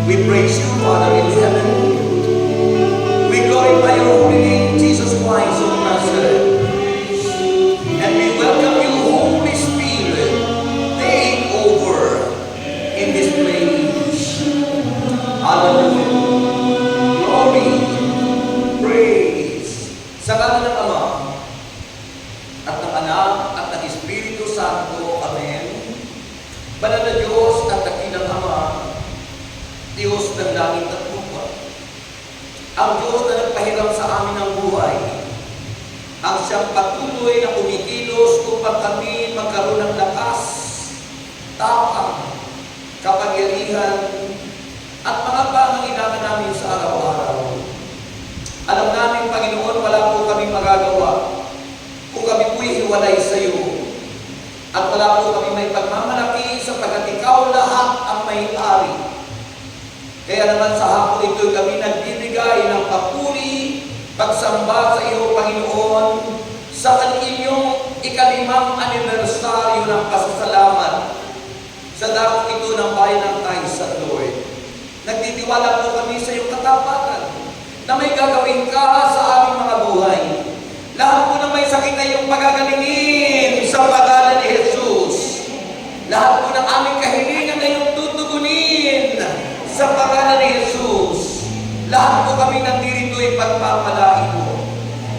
We praise you, Father in heaven. We glorify your holy name, Jesus Christ of Nazareth. And we welcome you, Holy Spirit. Take over in this place. Hallelujah. Glory. Praise. Sa ngalan ng Ama, at ng Anak, at ng Espiritu Santo. Amen. Banal na Diyos at dakilang Ama, Diyos ng langit at lupa, ang Diyos na nagpahiram sa amin ng buhay, ang siyang patuloy na kumikilos upang kami magkaroon ng lakas, tapang, kapangyarihan, at mga pangangailangan namin sa araw-araw. Alam namin, Panginoon, wala po kami magagawa kung kami po'y hiwalay sa iyo. At wala po kami may pagmamalaki sapagkat ikaw lahat ang may-ari. Kaya naman sa hapon ito kami nagbibigay ng papuri, pagsamba sa iyo, Panginoon, sa inyong ikalimang anibersaryo ng pasasalamat sa dakong ito ng bayan ng Kaisa, Lord. Nagtitiwala po kami sa iyong katapatan na may gagawin ka sa aming mga buhay. Lahat po na may sakit ay iyong pagagalingin sa pangalan ni Jesus. Lahat po ng aming kahilingan ay iyong tutugunin sa pangalan ni Jesus. Lahat po kami nandito ay pagpapalain mo.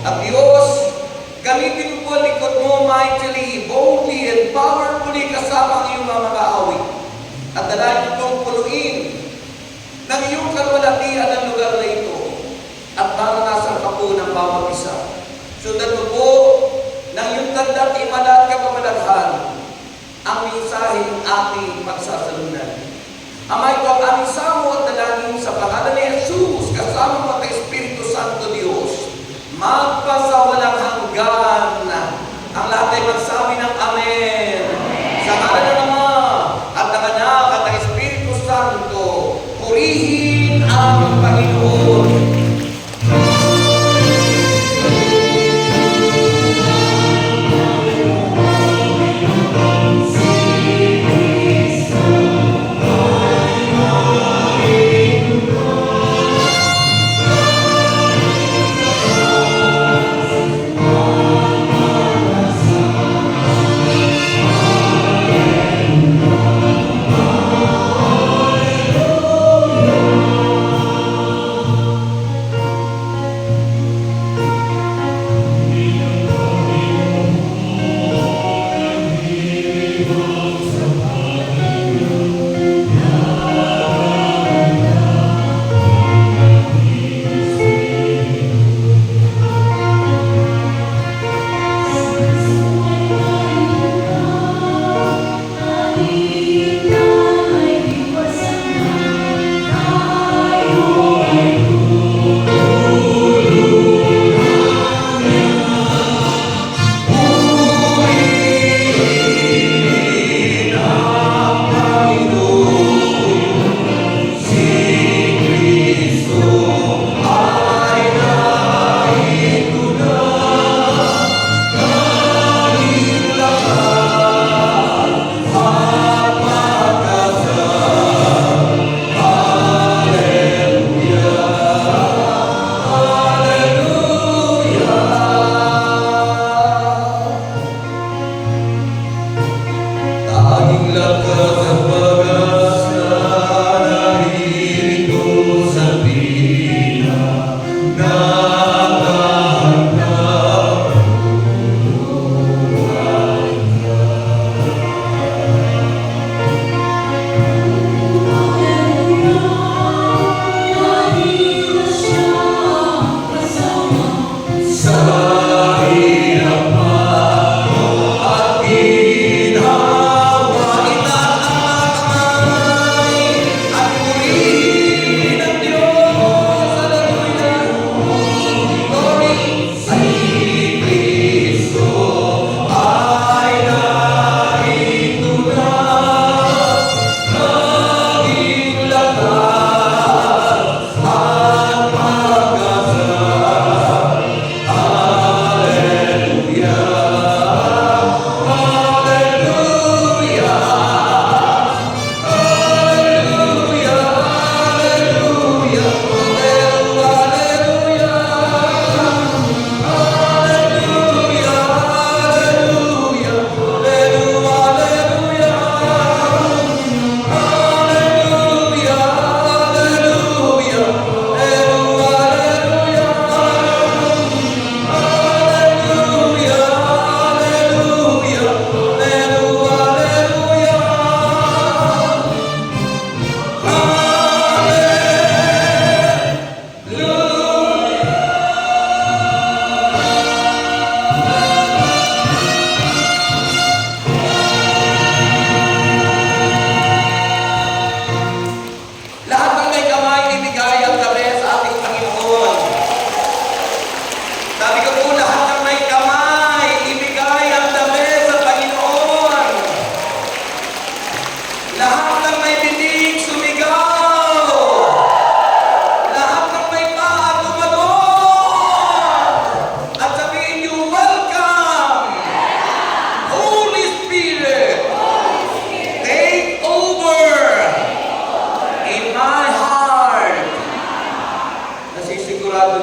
At Diyos, gamitin mo po ang likod mo mightily, boldly, and powerfully kasama ang iyong mga awit. At dalayan mo pong punuin ng iyong kalwalatian ng lugar na ito at maranasan ka po ng bawat isa. Sundan mo po ng iyong tanda at imala at kapamalaghan ang mensaheng ating pagsasalunan. Ama, ito ang aming samo at dalangin sa pangalan ni Jesus, kasama mo at Espiritu Santo Diyos, magpasawalang hanggan. Ang lahat ay magsabi ng Amen. Sa ngalan ng Ama at ng Anak at ng Espiritu Santo, purihin ang Panginoon.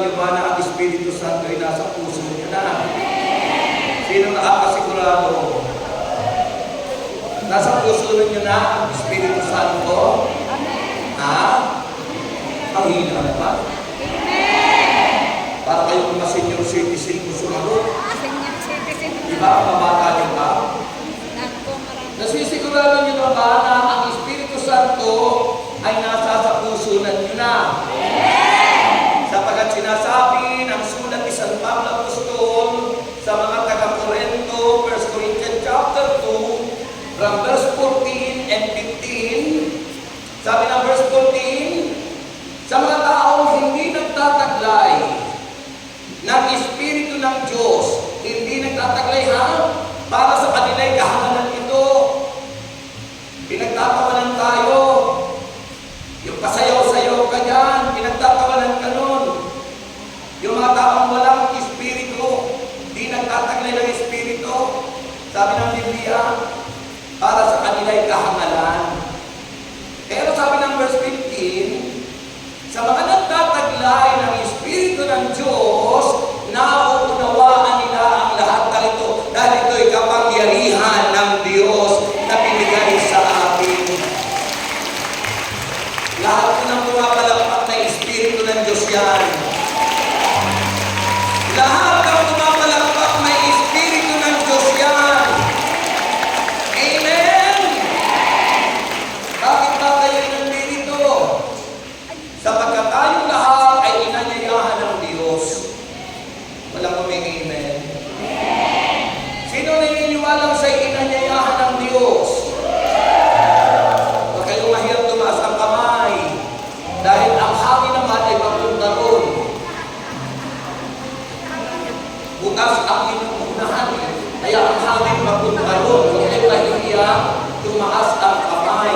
niyo ba na ang Espiritu Santo ay nasa puso niyo na? Sino nakakasigurado? Nasa puso niyo na ang Espiritu Santo? Ha? Mahina naman. Para kayong mga senior citizen mo sumagot. Senior citizen. Di ba? Mabata niyo ba? Nasisigurado niyo na ba na ang Espiritu Santo ay nasa sa puso niyo na? Sapagkat sinasabi ng sulat ni San Pablo Apostol sa mga taga-Corinto, 1 Corinthians chapter 2, from verse 14 and 15, sabi ng verse 14, sa mga taong hindi nagtataglay ng Espiritu ng Diyos, hindi nagtataglay para sa kanila'y kahangalan ito. Pinagtatawanan tayo. Yung pasayaw-sayaw ka dyan, pinagtatawanan ka nun. Yung mga taong walang Espiritu, di nagtataglay ng Espiritu, sabi ng Biblia, para sa kanila'y kahangalan. Pero sabi ng verse 15, sa mga nagtataglay ng Espiritu ng Diyos, nauunawaan nila ang lahat ng ito dahil ito'y kapangyarihan ng Diyos na binigay sa atin. Lahat ko ng pumapalakpak na Espiritu ng Diyos yan. Lahat ng pumapalakpak na Espiritu ng Diyos yan. Amen? Bakit ba kayo nandito? Sapagkat tayong lahat ay inanyayahan ng Diyos. Walang amen. Sino naniniwala sa inanyayahan ng Diyos? Huwag kayong mahirap tumaas ang kamay. Dahil ang hangin naman ay magpunta ron. Bukas ang inuunahan. Kaya ang hangin magpunta ron. Huwag kayong mahihiya tumaas ang kamay.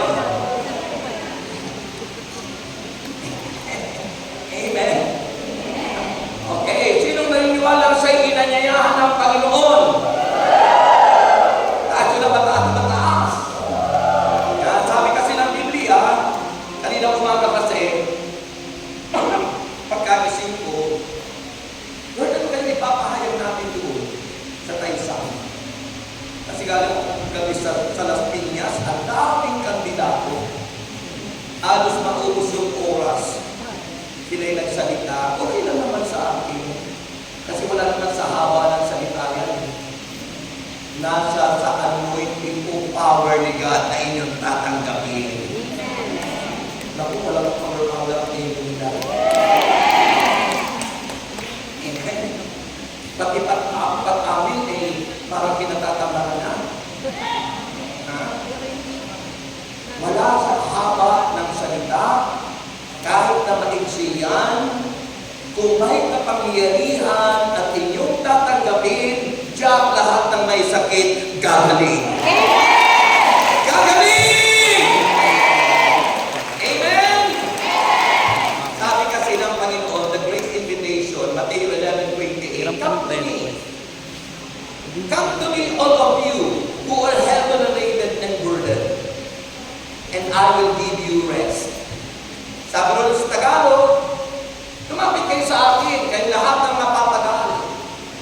Amen? Okay, sinong naniniwala sa inanyayahan ng Panginoon? Taas yun na mataas. Kaya sabi kasi ng Biblia, kanina umaga kasi, pagkagising ko, Lord, ano kayo ipapahayag natin doon sa Taysang? Kasi galing ako kami sa Las Piñas, ang daming kandidato. Alos maubos yung oras. Sila'y nagsalita, okay lang naman sa akin. Kasi wala naman sa haba ng salita yan. Nasa sa anointing o power ni God na inyong tatanggapin. Naku, walang power ang inyong God. Amen. Pati pat amin eh, parang pinatatambahan na. Wala sa haba ng salita, kahit na maigsi yan, kung may kapangyarihan at inyong tatanggapin, diyak lahat ng may sakit, gagaling. Gagaling! Amen? Sabi kasi ng Panginoon, the great invitation, Matthew 11:28, come to me. Come to me, all of you, who are heavy-laden and burdened, and I will give you rest. Sabi ron sa Tagalog, lumapit kayo sa akin, kayo lahat ng napapagod,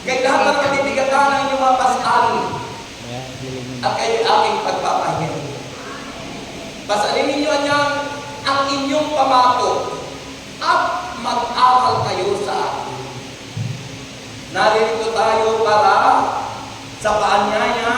kayo lahat ng nabibigatan ng inyong mga pasali, at kayo aking pagpapahinga. Pasalin ninyo ang inyong pamato, at mag-aral kayo sa akin. Narito tayo para sa paanyaya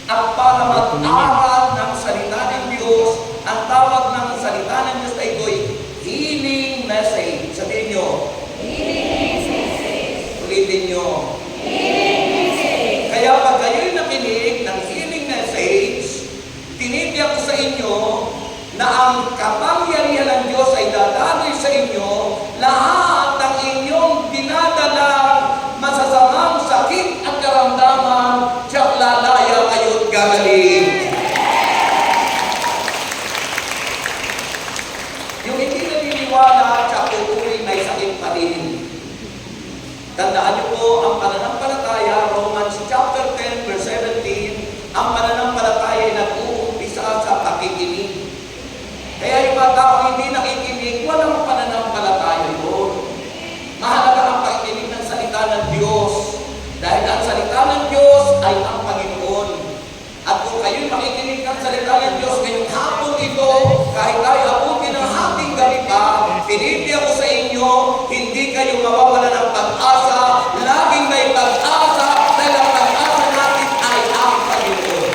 at para mag-aral ng salita ng Diyos. Ang tawag ng salita ng Diyos ay ito'y healing message. Sabihin nyo, healing message. Ulitin nyo, healing message. Kaya pag kayo'y nakinig ng healing message, tinitiyak ko sa inyo na ang kapangyarihan ng Diyos ay dadadoy sa inyo lahat ng inyong dinadalang masasamang sakit at karamdaman, tiyak lalaya kayo't gagaling. Yung hindi naniniwala, tiyak tutuloy may sakit pa rin. Tandaan niyo po, ang pananampalataya, Romans chapter 10, verse 17, ang pananampalataya ay nag-uumpisa sa pakikinig. Kaya yung mga tao hindi nakikinig, walang pananampalataya yun. Pinipili ako sa inyo, hindi kayo mawawala ng pag-asa, laging may pag-asa, dahil ang pag-asa natin ay ang Panginoon.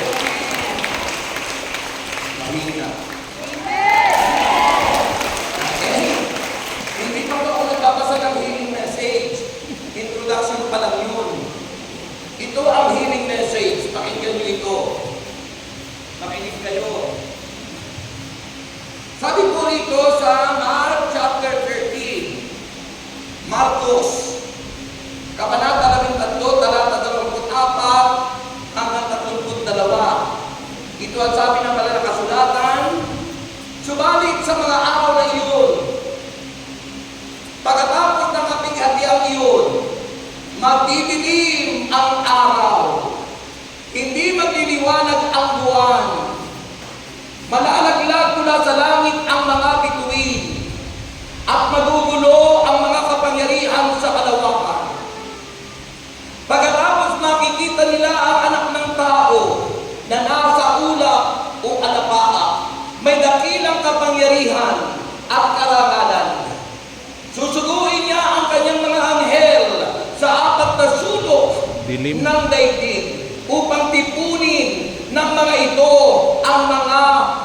Mahina. Okay? Hindi pa ako nagbabasa ng healing message. Introduction pa lang yun. Ito ang healing message. Pakinggan nyo ito. Makinig kayo. Sabi po rito sa Mark chapter 13, Marcos, Kabanata 13, talata 24 hanggang 32. Ito ang sabi ng banal na kasulatan. Subalit sa mga araw na iyon, pagkatapos ng kapighatiang iyon, magdidilim ang araw, hindi magliliwanag ang buwan, malalaglag mula sa langit ang mga bituin, at magugulo ang mga kapangyarihan sa kalawakan. Pagkatapos makikita nila ang anak ng tao na nasa ulap o alapaap, may dakilang kapangyarihan at karangalan. Susuguin niya ang kanyang mga anghel sa apat na sulok ng daigdig upang tipunin ng mga ito ang mga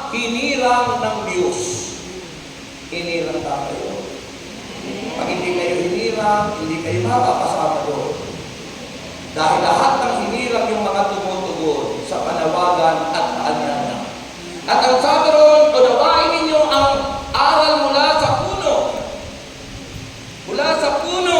hinirang ng Diyos. Hinirang tayo. Pag hindi kayo hinirang, hindi kayo makakasama doon. Dahil lahat ng hinirang yung mga tumutugon sa panawagan at kaanyana. At ang sabi ron, unawain ninyo ang aral mula sa puno. Mula sa puno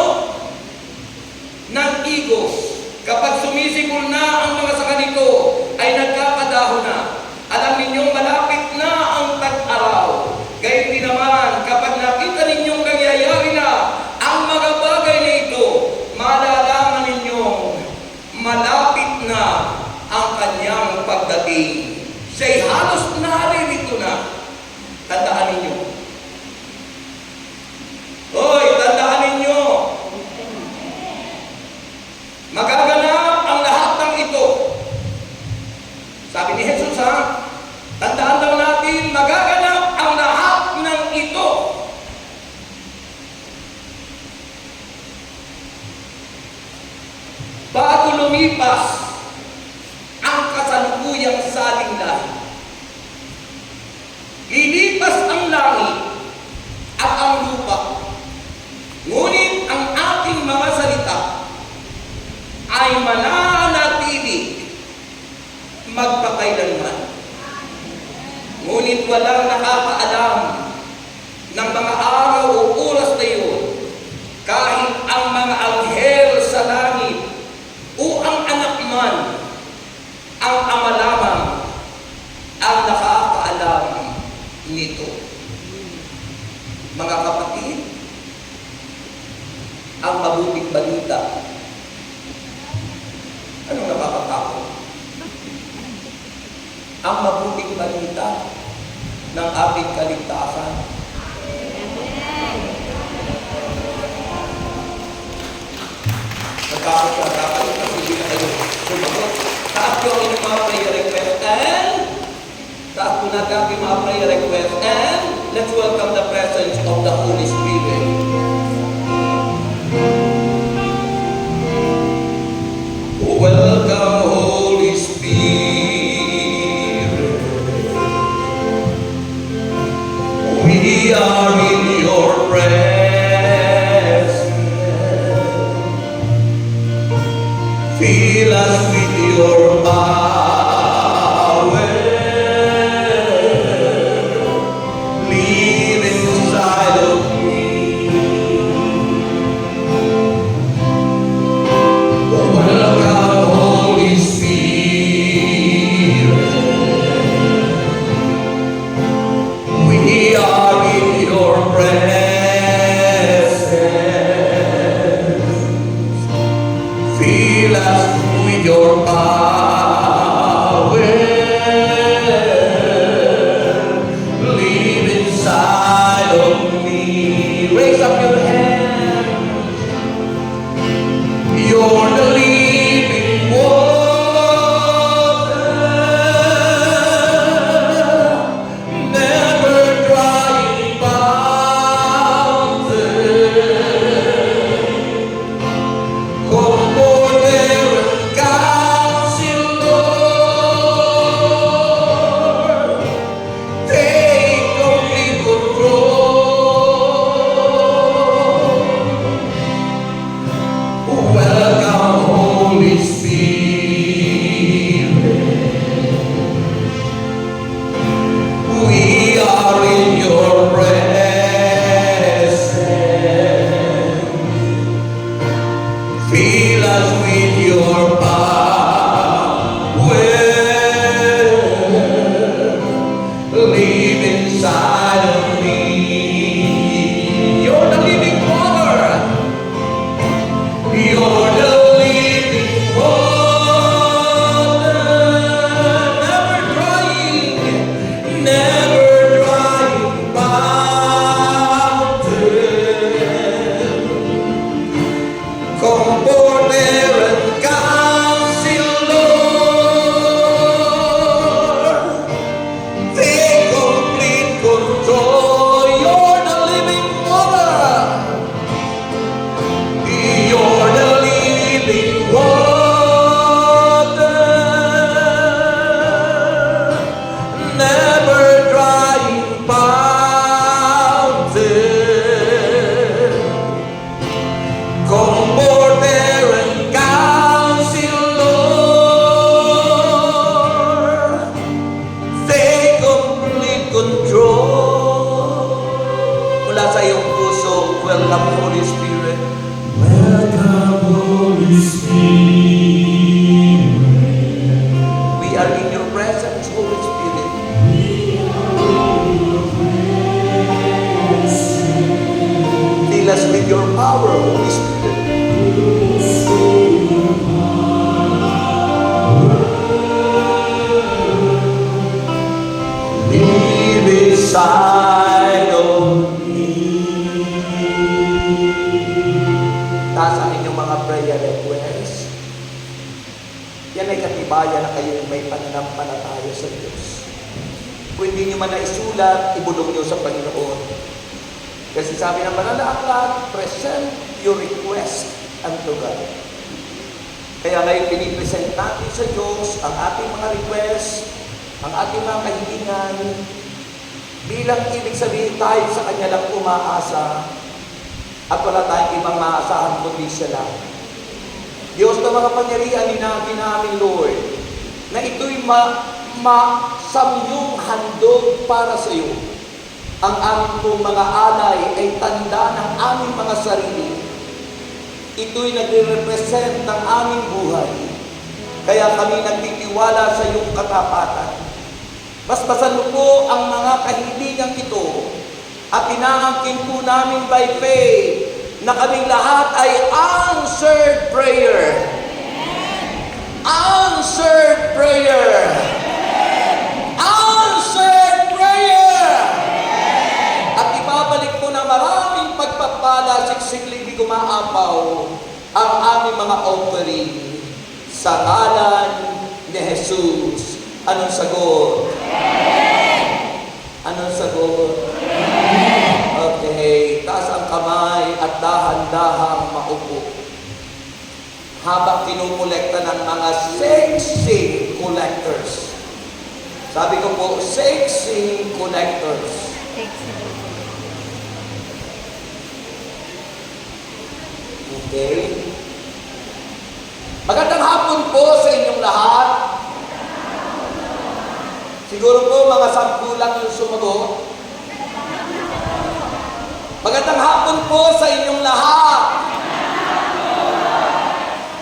ng igos. Kapag sumisigol na ang mga saka nito, ay nagkakadahon na. Alam ninyong malapit na ang tag-araw. Gayun din naman, kapag nakita ninyong nangyayari na ang mga bagay na ito, malalaman ninyong malapit na ang kanyang pagdating. Siya'y halos naririto na. Tandaan ninyo. Hoy, tandaan ninyo. Magaganap ang lahat ng ito. Sabi ni Jesus, tandaan daw natin, magaganap ang lahat ng ito. Bago lumipas ang kasalukuyang saling lahi. Lilipas ang langit at ang lupa. Ngunit ang ating mga salita ay mananatili magpakailanman. Ngunit walang nakakaalam ng mga araw o oras na iyon, kahit ang mga anghel sa langit o ang anak man, ang ama lamang ang nakakaalam nito. Mga kapatid, ang mabuting balita, anong nakakatakot? Ang mabuting balita ng ating kaligtasan. Nagkakot ka, kakalik na hindi na kayo sumagot. Taas ko ang inyong mga prayer request taas ko na aking mga prayer request and let's welcome the presence of the Holy Spirit. Welcome, Holy Spirit. We are in your presence. Fill us with your power. Live in sa iyong puso. Welcome, Holy Spirit. Welcome, Holy Spirit. We are in your presence, Holy Spirit. Fill us with your power, Holy Spirit. Live inside of me. Taas ang inyong mga prayer requests. Yan ay katibayan na kayo may pananampalataya sa Diyos. Kung hindi nyo man naisulat, ibulong nyo sa Panginoon. Kasi sabi ng banal na aklat, present your request unto God. Kaya ngayon pinipresent natin sa Diyos ang ating mga request, ang ating mga kahilingan, bilang ibig sabihin tayo sa Kanya lang umaasa at wala tayong ibang maaasahan kundi Siya lang. Diyos na mga pangyarihan, ninabi namin, Lord, na ito'y masamyong handog para sa iyo. Ang aming pong mga alay ay tanda ng aming mga sarili. Ito'y nagre-represent ng aming buhay. Kaya kami nagtitiwala sa iyong katapatan. Basbasan mo po ang mga kahilingang ito at inaangkin po namin by faith na kaming lahat ay answered prayer. Answered prayer. Answered prayer. At ibabalik po na maraming pagpapala, siksikling gumaapaw ang aming mga offering sa ngalan ni Jesus. Anong sagot? Anong sagot? Okay, taas ang kamay at dahan-dahang maupo. Habang kinumulekta ng mga sexy collectors. Sabi ko po, sexy collectors. Okay. Magandang hapon po sa inyong lahat. Siguro po mga 10 lang yung sumagot. Magandang hapon po sa inyong lahat.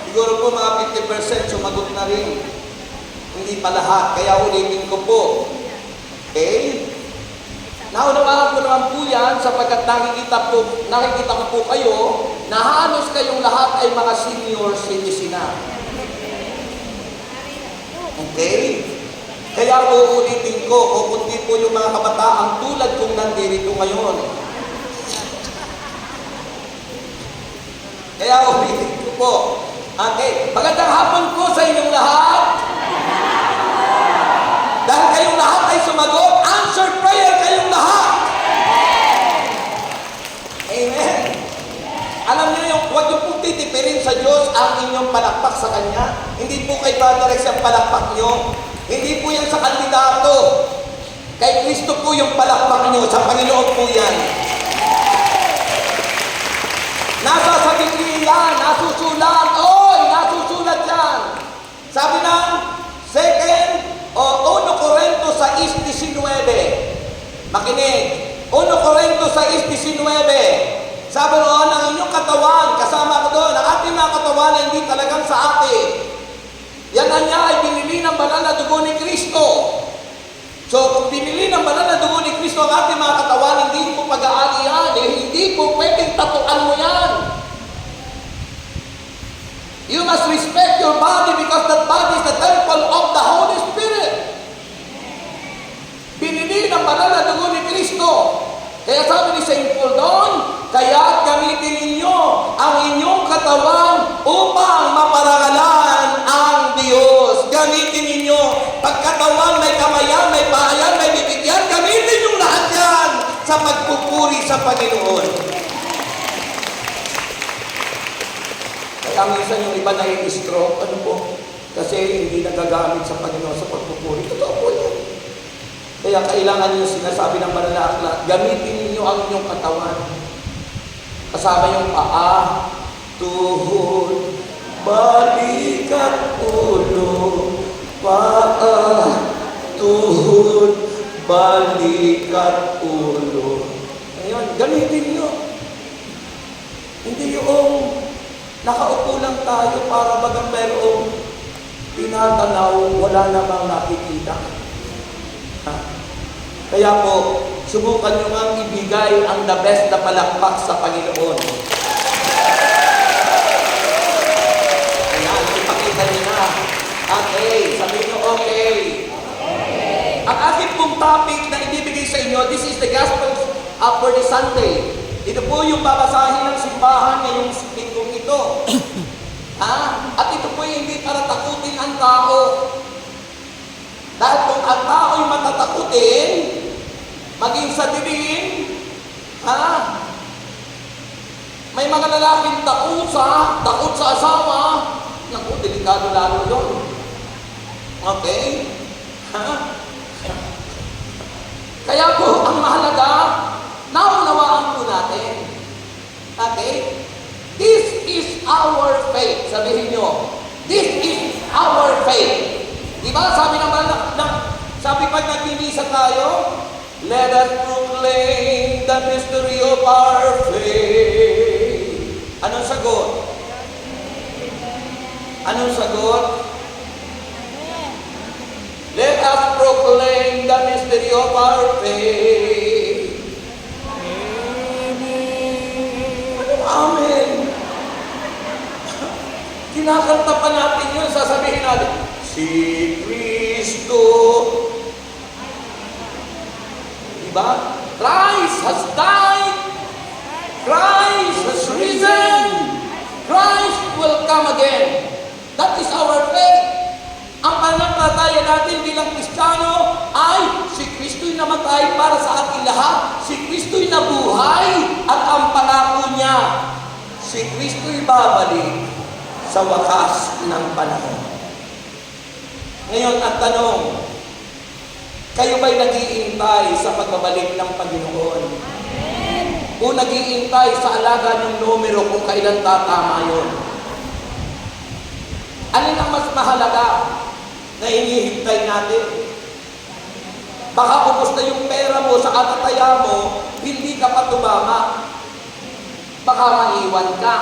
Siguro po mga 50% sumagot na rin. Hindi pa lahat, kaya ulitin ko po. Okay? Naunawaan ko naman po yan sapagkat nakikita ko po kayo na halos kayong lahat ay mga senior citizen na. Okay? Kaya po ulitin ko, o kundi po yung mga kabataang tulad kong nandito ngayon. Kaya ulitin ko po. Okay, magandang hapon po sa inyong lahat. Dahil kayong lahat ay sumagot, answered prayer kayong lahat. Amen. Alam niyo yung, huwag niyo pong titipirin sa Diyos ang inyong palakpak sa Kanya. Hindi po kay Brother Rex ang palakpak niyo. Hindi po yan sa kandidato. Kay Kristo po yung palakpak niyo. Sa Panginoon po yan. Nasa sa Biblia, nasusulat. Nasusulat yan. Sabi ng 2 Corinto 6:19. Makinig. 1 Corinto 6:19. Sabi noon, ang inyong katawan, kasama ko doon, ang ating mga katawan ay hindi talagang sa atin. Yan na niya ay binili ng banal na dugo ni Kristo. So, kung binili ng banal na dugo ni Kristo ang ating mga katawan, hindi mo pag-aali yan. Hindi po pwedeng tatuan mo yan. You must respect your body because that body is the temple of the Holy Spirit. Binili ng banal na dugo ni Kristo. Kaya sabi ni St. Paul doon, kaya gamitin ninyo ang inyong katawan upang maparangalan ang Diyos. Gamitin ninyo. Pagkatawan, may kamayan, may bahayan, may bibigyan, gamitin yung lahat yan sa pagpupuri sa Panginoon. Kaya minsan yung iba na-stroke, ano po? Kasi hindi nagagamit sa Panginoon sa pagpupuri. Totoo po yan. Kaya kailangan yung sinasabi ng banal na aklat, gamitin ninyo ang inyong katawan. Kasama yung paa, tuhod, balik at ulo, paa, tuhod, balik at ulo. Ayun, gamitin nyo. Hindi yung nakaupo lang tayo para bagang merong tinatanaw, wala namang nakikita. Ha? Kaya po, subukan nyo nga ibigay ang the best na palakpak sa Panginoon. Ayan, ipakita nyo na. Okay, sabihin nyo okay. Ang aking pong topic na ibibigay sa inyo, this is the Gospel for the Sunday. Ito po yung babasahin ng simbahan ngayong linggong ito. Ha? At ito po yung hindi para takutin ang tao. Dahil kung ang tao ay matatakutin, maging sa dilim, ha? May mga lalaking takot sa asawa, naku, delikado lalo yun. Okay? Ha? Kaya po, ang mahalaga, naunawaan po natin. Okay? This is our faith. Sabihin nyo, this is our faith. Diba? Sabi naman sabi pag nagmimisa tayo, let us proclaim the mystery of our faith. Anong sagot? Anong sagot? Let us proclaim the mystery of our faith. Amen. Kinakanta pa natin yun, sasabihin natin, si Kristo. Diba? Christ has died. Christ has risen. Christ will come again. That is our faith. Ang pananampalataya natin bilang Kristiyano ay si Kristo'y namatay para sa ating lahat. Si Kristo'y nabuhay at ang pangako niya, si Kristo'y babalik sa wakas ng panahon. Ngayon, ang tanong, kayo ba'y nag-iintay sa pagbabalik ng Panginoon? Amen. O nag-iintay sa alaga ng numero kung kailan tatama yun? Alin ang mas mahalaga na hinihintay natin? Baka ubos na yung pera mo sa katataya mo, hindi ka pa tumama. Baka maiwan ka.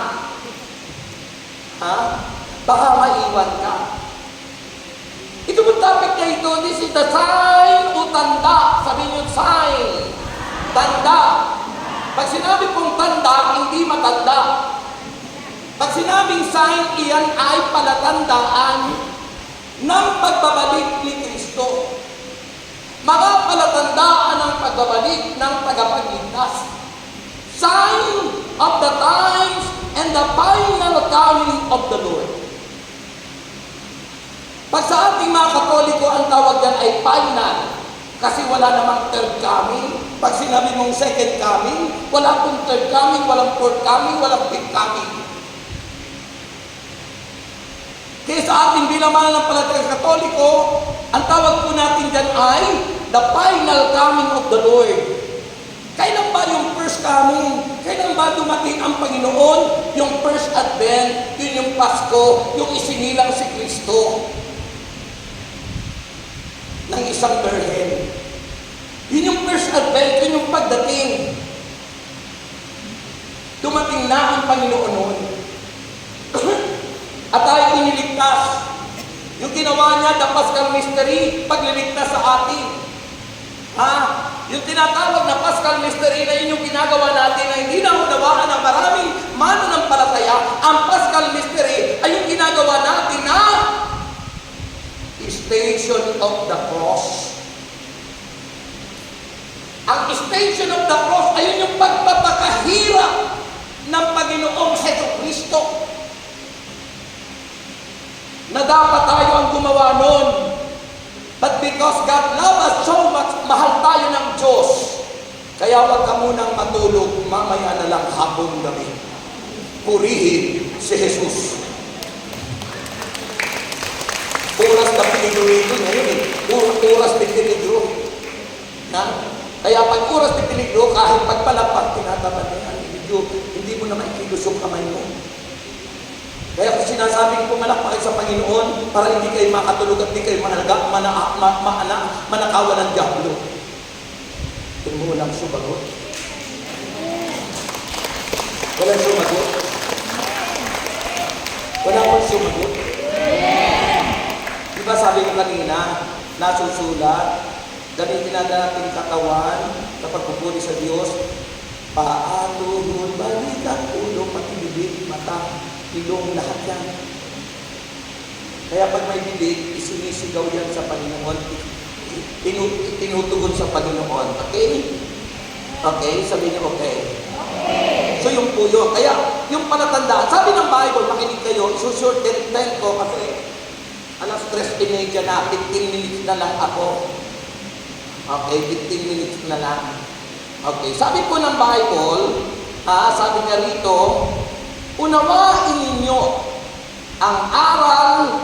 Ha? Baka maiwan ka. Ito po topic na ito, this is the sign o tanda. Sabihin nyo, sign. Tanda. Pag sinabi pong tanda, hindi matanda. Pag sinabing sign, iyan ay palatandaan ng pagbabalik ni Kristo. Mga palatandaan ng pagbabalik ng tagapagligtas. Sign of the times and the final coming of the Lord. Pag sa ating mga Katoliko, ang tawag yan ay final. Kasi wala namang third coming. Pag sinabi mong second coming, wala pong third coming, walang fourth coming, walang fifth coming. Kaya sa ating bilang mga ng Katoliko, ang tawag po natin dyan ay the final coming of the Lord. Kailan ba yung first coming? Kailan ba dumating ang Panginoon? Yung first advent, yun yung Pasko, yung isinilang si Kristo ng isang birhen. Yun yung first advent, yun yung pagdating. Dumating na ang Panginoon noon. At tayo iniligtas. Yung ginawa niya, the Paschal Mystery, pagliligtas sa atin. Ha? Yung tinatawag na Paschal Mystery na yun yung ginagawa natin na hindi naunawaan ng maraming mananampalataya. Ang Paschal Mystery ay yung ginagawa natin na Station of the Cross. Ang Station of the Cross ay yun yung pagpapakahirap ng Panginoong Jesucristo. Na dapat tayo ang gumawa nun. But because God loves us so much, mahal tayo ng Diyos. Kaya wag ka munang matulog, mamaya na lang hapon gabi. Purihin si Jesus. Oras na peligro ito ngayon eh. Oras na peligro. Kaya pag oras na peligro, kahit pagpalapat, tinatamad na yan. Hindi mo na maikilos yung kamay mo. Kaya kung sinasabing pumalakpak sa Panginoon para hindi kayo makatulog at hindi kayo manakawan ng diablo. Doon mo lang subagot. Walang sumagot? Wala akong sumagot? Di ba sabi ko kanina, nasusulat, gamitin na natin katawan sa pagpupuri sa Diyos, paa, tuhod, balikat, ulo, pati bibig, mata, ilong, lahat yan. Kaya pag may bibig, isinisigaw yan sa Panginoon, tinutugon sa Panginoon. Okay? Okay? Sabi niyo okay. So yung puyo, kaya yung palatandaan, sabi ng Bible, makinig kayo, isusurtin ko kasi alas 3:30 na, 15 minutes na lang ako. Okay, 15 minutes na lang. Okay, sabi po ng Bible, sabi niya rito, unawain ninyo ang aral,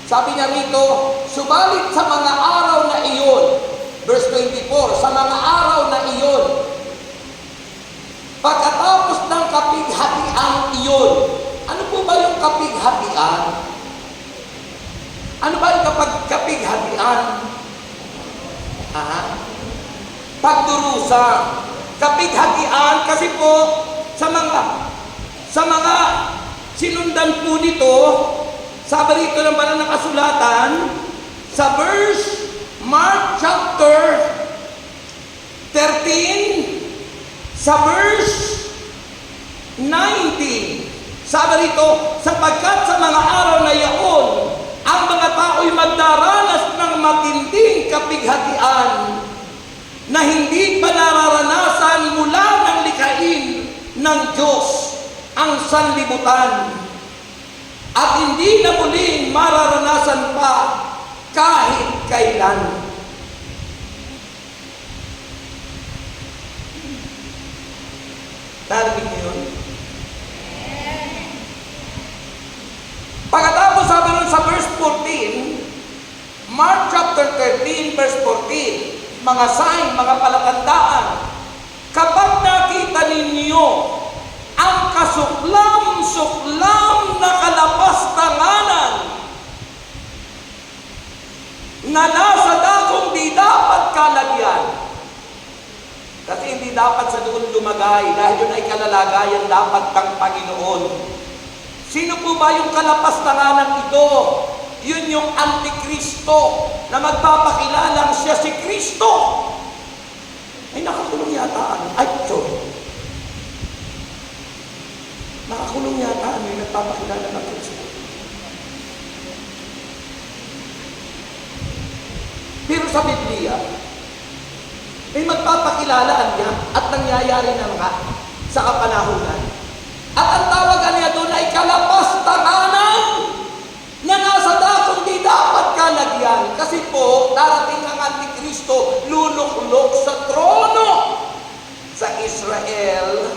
sabi niya rito, subalit sa mga araw na iyon, verse 24, sa mga araw na iyon, pagkatapos ng kapighatian iyon, ano po ba yung kapighatian? Ano ba yung kapighatian? Pagdurusa. Kapighatian kasi po sa mga sinundan po nito, sabi rito ng banal na kasulatan, sa verse Mark chapter 13, sa verse 19, sabi rito, sapagkat sa mga araw na iyon, ang mga tao'y magdaranas ng matinding kapighatian na hindi pa nararanasan mula ng likhain ng Diyos ang sanlibutan at hindi na muling mararanasan pa kahit kailan. Narinig niyo yun? Pagkatapos sabi nun sa verse 14, Mark chapter 13 verse 14, mga sign, mga palatandaan, kapag nakita ninyo ang kasuklam-suklam na kalapastanganan na nasa dakong di dapat kalagyan, kasi hindi dapat sa doon lumagay dahil yun ay kalalagayan dapat kang Panginoon. Sino po ba yung kalapastanganan ito? Yun yung Antikristo na magpapakilalang siya si Kristo. Ay, nakakulong yata. Ay, sorry. Nakakulong yata. May nagpapakilala ng Kristo. Pero sa Biblia, may magpapakilalaan niya at nangyayari na nga sa kapanahunan. At ang tawagan niya doon ay kalapastanganan na nasa dakong di dapat kalagyan. Kasi po, darating ang Antikristo, luluklok sa trono sa Israel,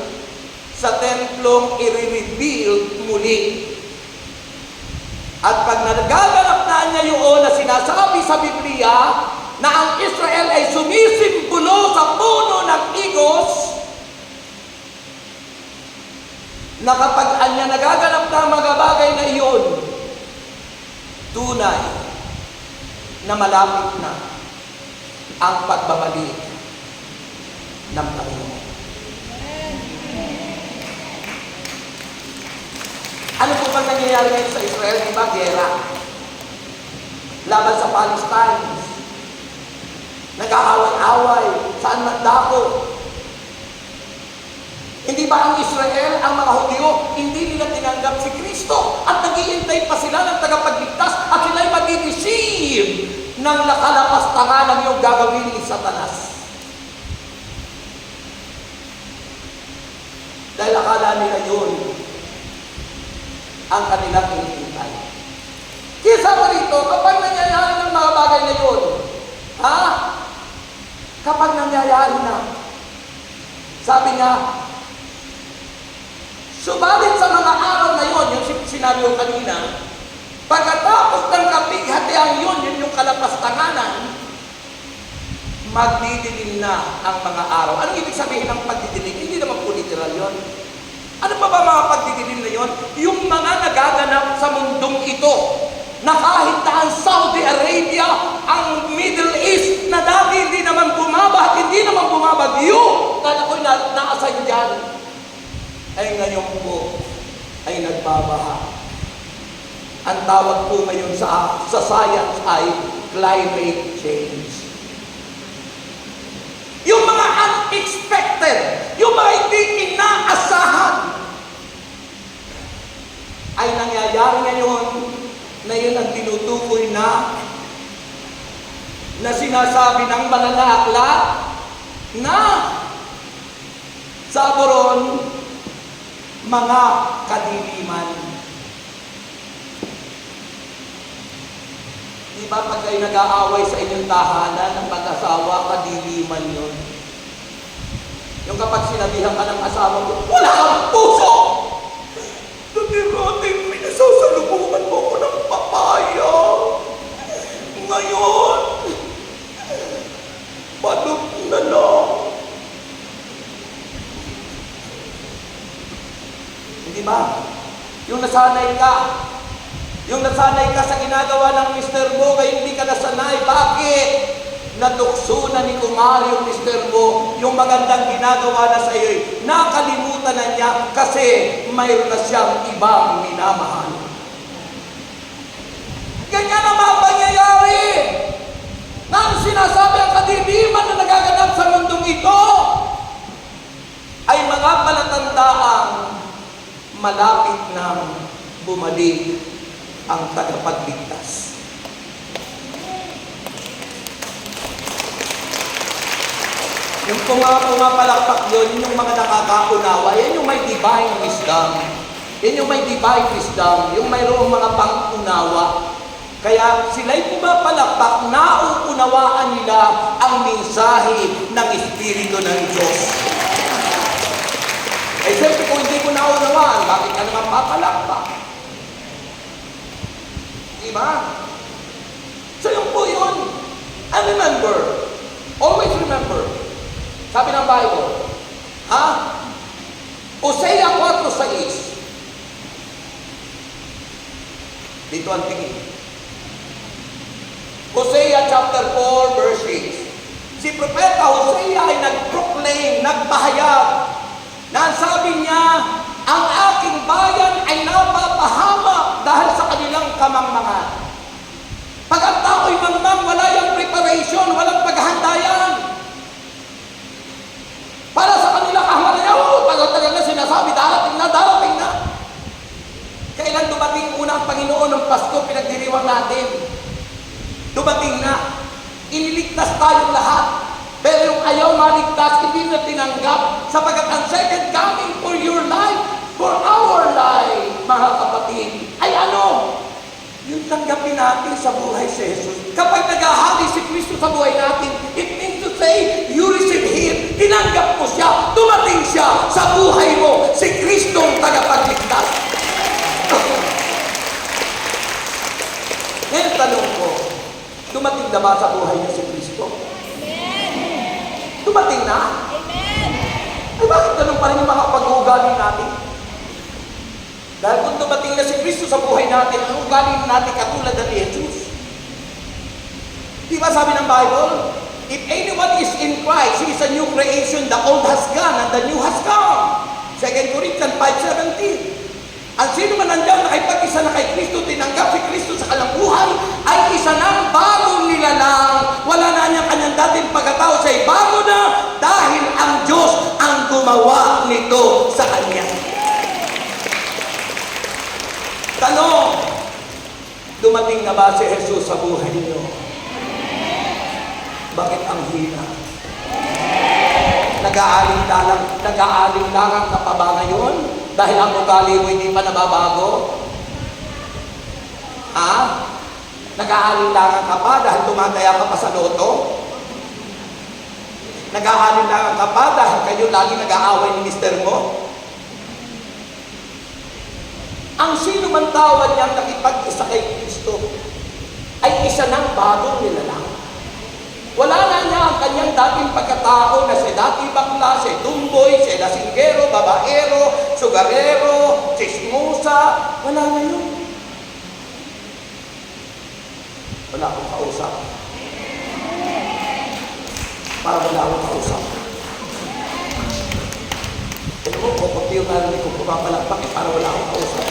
sa templong i-rebuild muli. At pag nagaganap na niya yun na sinasabi sa Biblia na ang Israel ay sumisimbolo sa puno ng igos, na kapag anya nagaganap na mga bagay na iyon, tunay na malapit na ang pagbabalik ng Panginoon. Ano po bang nangyayari ngayon sa Israel? Diba? Gera. Laban sa Palestine. Nag-aaway-away. Saan magdako? Hindi ba ang Israel, ang mga Hudyo, hindi nila tinanggap si Kristo at nag-iintay pa sila ng tagapagligtas at sila'y mag-i-receive ng nakalapastangan yung gagawin ni Satanas. Dahil akala nila yun ang kanilang hinihintay. Kisa pa rito, kapag nangyayari ng mga bagay na yun, kapag nangyayari na, sabi nga, subalit sa mga araw na yun, yung sinabi ko kanina, pagkatapos ng kapighatian yun yung kalapastanganan, magdidilim na ang mga araw. Anong ibig sabihin ng pagdidilim? Hindi naman po literal yun. Ano pa ba mga pagdidilim na yun? Yung mga nagaganap sa mundong ito, na kahit na ang Saudi Arabia, ang Middle East, na dati hindi naman bumaba at hindi naman bumabagyo, dahil ako'y naasay dyan. ay ngayon po ay nagbabaha. Ang tawag po ngayon sa science ay climate change. Yung mga unexpected, yung mga hindi inaasahan, ay nangyayari ngayon na yun ang tinutukoy na sinasabi ng mananaklat na sa Boron, mga kadiliman. Di ba pag kayo nag-aaway sa inyong tahanan ng mag-asawa, kadiliman yun? Yung kapag sinabihan ka ng asawa mo, wala kang puso! Dati-rati, pinasasalubungan mo ko ng papaya. Ngayon, balot na lang. Hindi ba? Yung nasanay ka sa ginagawa ng mister mo, kaya hindi ka nasanay. Bakit? Natukso na ni Kumari yung mister mo, yung magandang ginagawa na sa iyo. Nakalimutan na niya kasi mayroon na siyang ibang minamahal. Ganyan ang mga pangyayari. Nang sinasabi ang kadiliman na nagaganap sa mundong ito, ay mga palatandaang malapit nang bumalik ang tagapagligtas. Yung pumapalakpak yun, yung mga nakakaunawa, yan yung may divine wisdom. Yan yung may divine wisdom, yung mayroong mga pangunawa. Kaya sila'y pumapalakpak, nauunawaan nila ang mensahe ng Espiritu ng Diyos. Eh siyempre kung hindi mo naunawaan, bakit ka naman papalakpak? Diba? So yung po yun. And remember, always remember, sabi ng Bible, Hosea 4:6. Dito ang tingin. Hosea chapter 4 verse 6. Si Propeta Hosea ay nag-proclaim, nagpahayag, na sabi niya, ang aking bayan ay napapahamak dahil sa kanilang kamangmangan. Pag ang tao'y mangmang, wala yung preparation, walang paghahanda yan. Para sa kanila kahalayan, tagal-tagal na sinasabi, darating na. Kailan dumating unang Panginoon ng Pasko, pinagdiriwang natin? Dumating na. Iniligtas tayong lahat. Pero yung ayaw maligtas, hindi na tinanggap sapagkat ang second coming for your life, for our life, mga kapatid, ay ano? Yung tanggapin natin sa buhay si Jesus. Kapag naghahari si Kristo sa buhay natin, it means to say, you receive Him, tinanggap mo siya, dumating siya sa buhay mo, si Kristong tagapagligtas. Ngayon tanong ko, dumating na ba sa buhay niya si Kristo? Dumating na? Ay bakit ganun pa rin yung mga pag-uugali natin? Dahil kung dumating na si Kristo sa buhay natin, ang ugali natin katulad ng Jesus. Di ba sabi ng Bible? If anyone is in Christ, he is a new creation. The old has gone and the new has come. 2 Corinthians 5:17. Ang sino man nandiyan nakipag-isa na kay Kristo, tinanggap si Kristo sa kanyang buhay, ay isa ng bagong nilalang. Wala na niyang kanyang dating pagkatao, siya'y bago na dahil ang Diyos ang gumawa nito sa kanya. Tanong, dumating na ba si Jesus sa buhay niyo? Bakit ang hina? Nag-aaling-langang ka pa ba ngayon? Dahil ang ugali mo hindi pa nababago? Nag-aaling-langang ka pa dahil tumataya ka pa sa loto? Nag-aaling-langang ka pa dahil kayo lagi nag-aaway ni mister mo? Ang sino man tawad niyang nakipag-isa kay Kristo ay isa ng bagong nilalang. Wala na niya ang kanyang dating pagkatao na siya dati bakla, siya tumboy, siya lasinggero, babaero, sugarero, chismosa. Wala na yun. Wala akong kausap. Para wala akong kausap. Ito mo, kukunti yung narinig ko, pumapalakpak para wala akong kausap.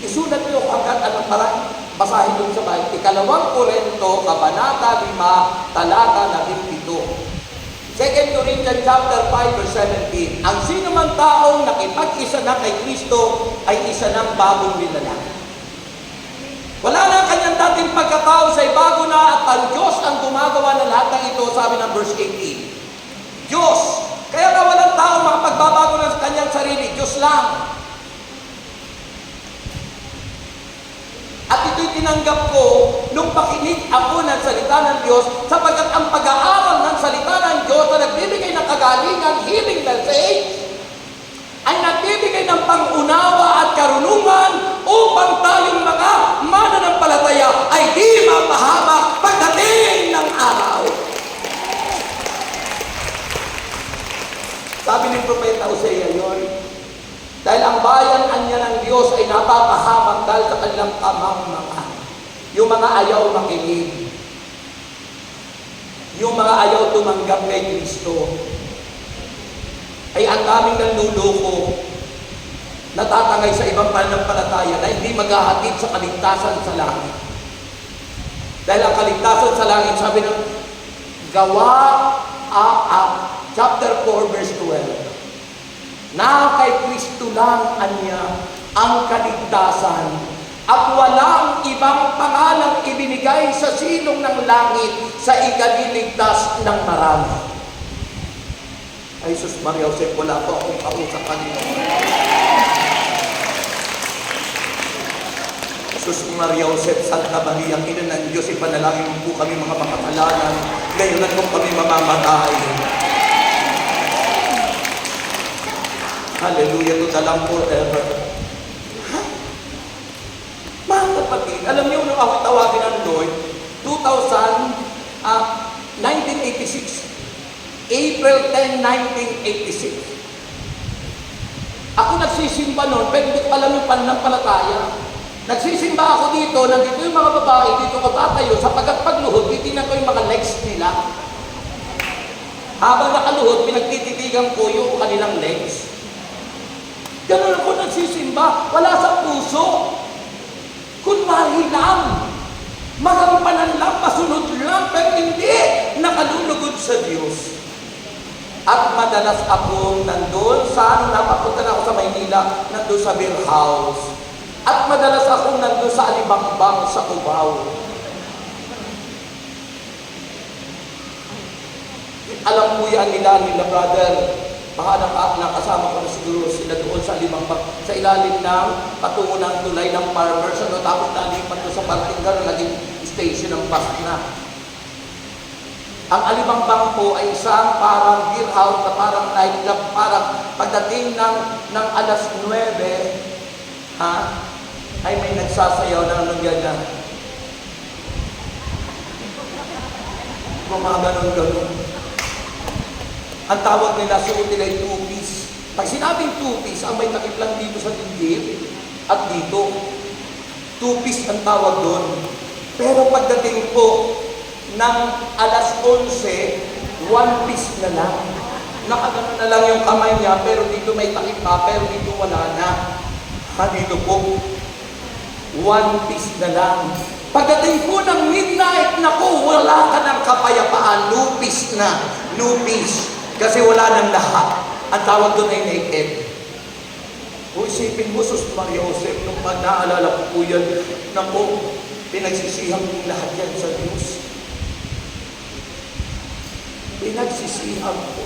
Isulat niyo hanggang anong parang basahin doon sa bahay. 2 Korinto, Kabanata 5, Talata 17. 2 Corinthians chapter 5, verse 17. Ang sino man taong nakipag-isa na kay Kristo ay isa ng bagong nilalang. Wala na kanyang dating pagkatao sa'y bago na at ang Diyos ang gumagawa ng lahat ng ito, sabi ng verse 18. Diyos. Kaya na walang tao makapagbabago ng kanyang sarili. Diyos lang. At ito'y tinanggap ko nung pakinig ako ng salita ng Diyos sapagkat ang pag-aaral ng salita ng Diyos na nagbibigay ng kagalingan, healing message, ay nagbibigay ng pangunawa at karunungan upang tayong mga mananampalataya ay di mapahamak pagdating ng araw. Sabi ng Propeta Hosea yun, dahil ang bayan anya ng Diyos ay napapahamak dahil sa kanilang kamangmangan. Yung mga ayaw makinig, yung mga ayaw tumanggap kay Kristo, ay ang daming nanluloko, natatangay sa ibang pananampalataya na hindi maghahatid sa kaligtasan sa langit. Dahil ang kaligtasan sa langit, sabi ng Gawa chapter 4, verse 12, na kay Kristo lang anya ang kaligtasan at walang ibang pangalang ibinigay sa silong ng langit sa ikaliligtas ng marami. Ay, Sus Maria Jose, wala po akong kausap kanina. Sus Maria Jose, Santa Maria, Ina ng Diyos, ipanalangin mo po kami mga makakalanan, ngayon na kung kami mamamatay. Hallelujah, to the Lamb forever. Ha? Mga kapatid, alam niyo nung ako tawagin ng Lord, 1986, April 10, 1986. Ako nagsisimba noon, pero hindi ko alam yung pananampalataya. Nagsisimba ako dito, nandito yung mga babae, dito ko tatayo, sapagkat pagluhod, titignan ko yung mga legs nila. Habang nakaluhod, pinagtititigan ko yung kanilang legs. Ganun ako nagsisimba, wala sa puso. Kunwari lang, magampanan lang, masunod lang, pero hindi nakalulugod sa Diyos. At madalas akong nandun sa napapunta na ako sa Maynila, nandun sa beer house. At madalas akong nandun sa Alibangbang sa Cubao. Alam mo yan nila, brother. Baka nakasama ko na siguro sila doon sa Alibangbang, sa ilalim ng patungo ng tulay ng farmers. Tapos nalipat doon sa parking gano'n, naging station ng bus na. Ang Alibangbang po ay isang parang beer house na parang nightclub, parang pagdating ng alas 9, ay may nagsasayaw na nagyan. Gumaganon-ganon. Ang tawag nila, suot nila yung two-piece. Pag sinabing two-piece, ang may takip lang dito sa dibdib at dito. Two-piece ang tawag doon. Pero pagdating po ng alas 11, one piece na lang. Nakagano na lang yung kamay niya, pero dito may takip pa, pero dito wala na. Dito po, one piece na lang. Pagdating po ng midnight, naku, wala ka ng kapayapaan, lupis na, lupis. Kasi wala nang lahat. Ang tawag doon ay naked. Kung isipin mo, Sus Maria Jose, nung pag naalala ko po yan, naku, pinagsisihan ko lahat yan sa Diyos. Pinagsisihan ko.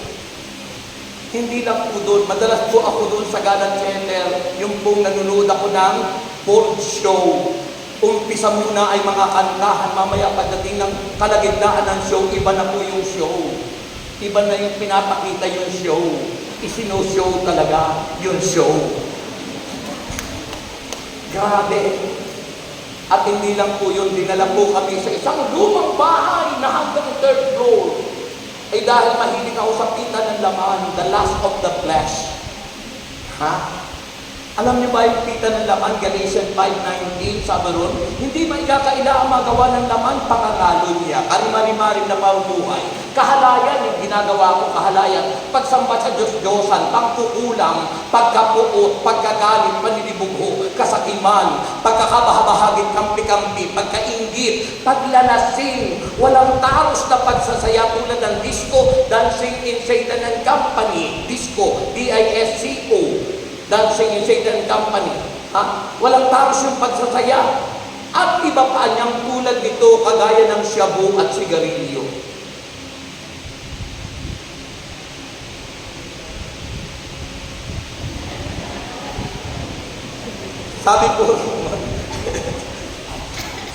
Hindi lang po doon. Madalas po ako doon sa Galan Center, yung pong nanonood ako ng board show. Umpisa muna ay mga kantahan, mamaya pagdating ng kalagitnaan ng show, iba na po yung show. Iba na yung pinapakita yung show. Isino-show talaga yung show. Grabe. At hindi lang po yun, dinala po kami sa isang lumang bahay na hanggang 3rd floor. Ay dahil mahilig ako sa pita ng laman, the lust of the flesh. Alam niyo ba yung pita ng laman, Galatians 5:19, sabi ron, hindi ba ikakaila ang magawa ng laman, pangangalo niya, karimari-marim na pamumuhay. Kahalayan yung ginagawa ko, kahalayan. Pagsamba sa Diyos-Diyosan, pagkukulang, pagkapuot, pagkagalit, panilibugho, kasakiman, pagkakabahabahagit, kampi-kampi, pagkainggit, paglalasin, walang taros na pagsasaya tulad ng disco, Dancing in Satan and Company, disco, D-I-S-C-O, Dancing in Satan and Company. Walang taros yung pagsasaya. At iba pa niyang tulad nito, kagaya ng shabu at sigarilyo. Sabi po,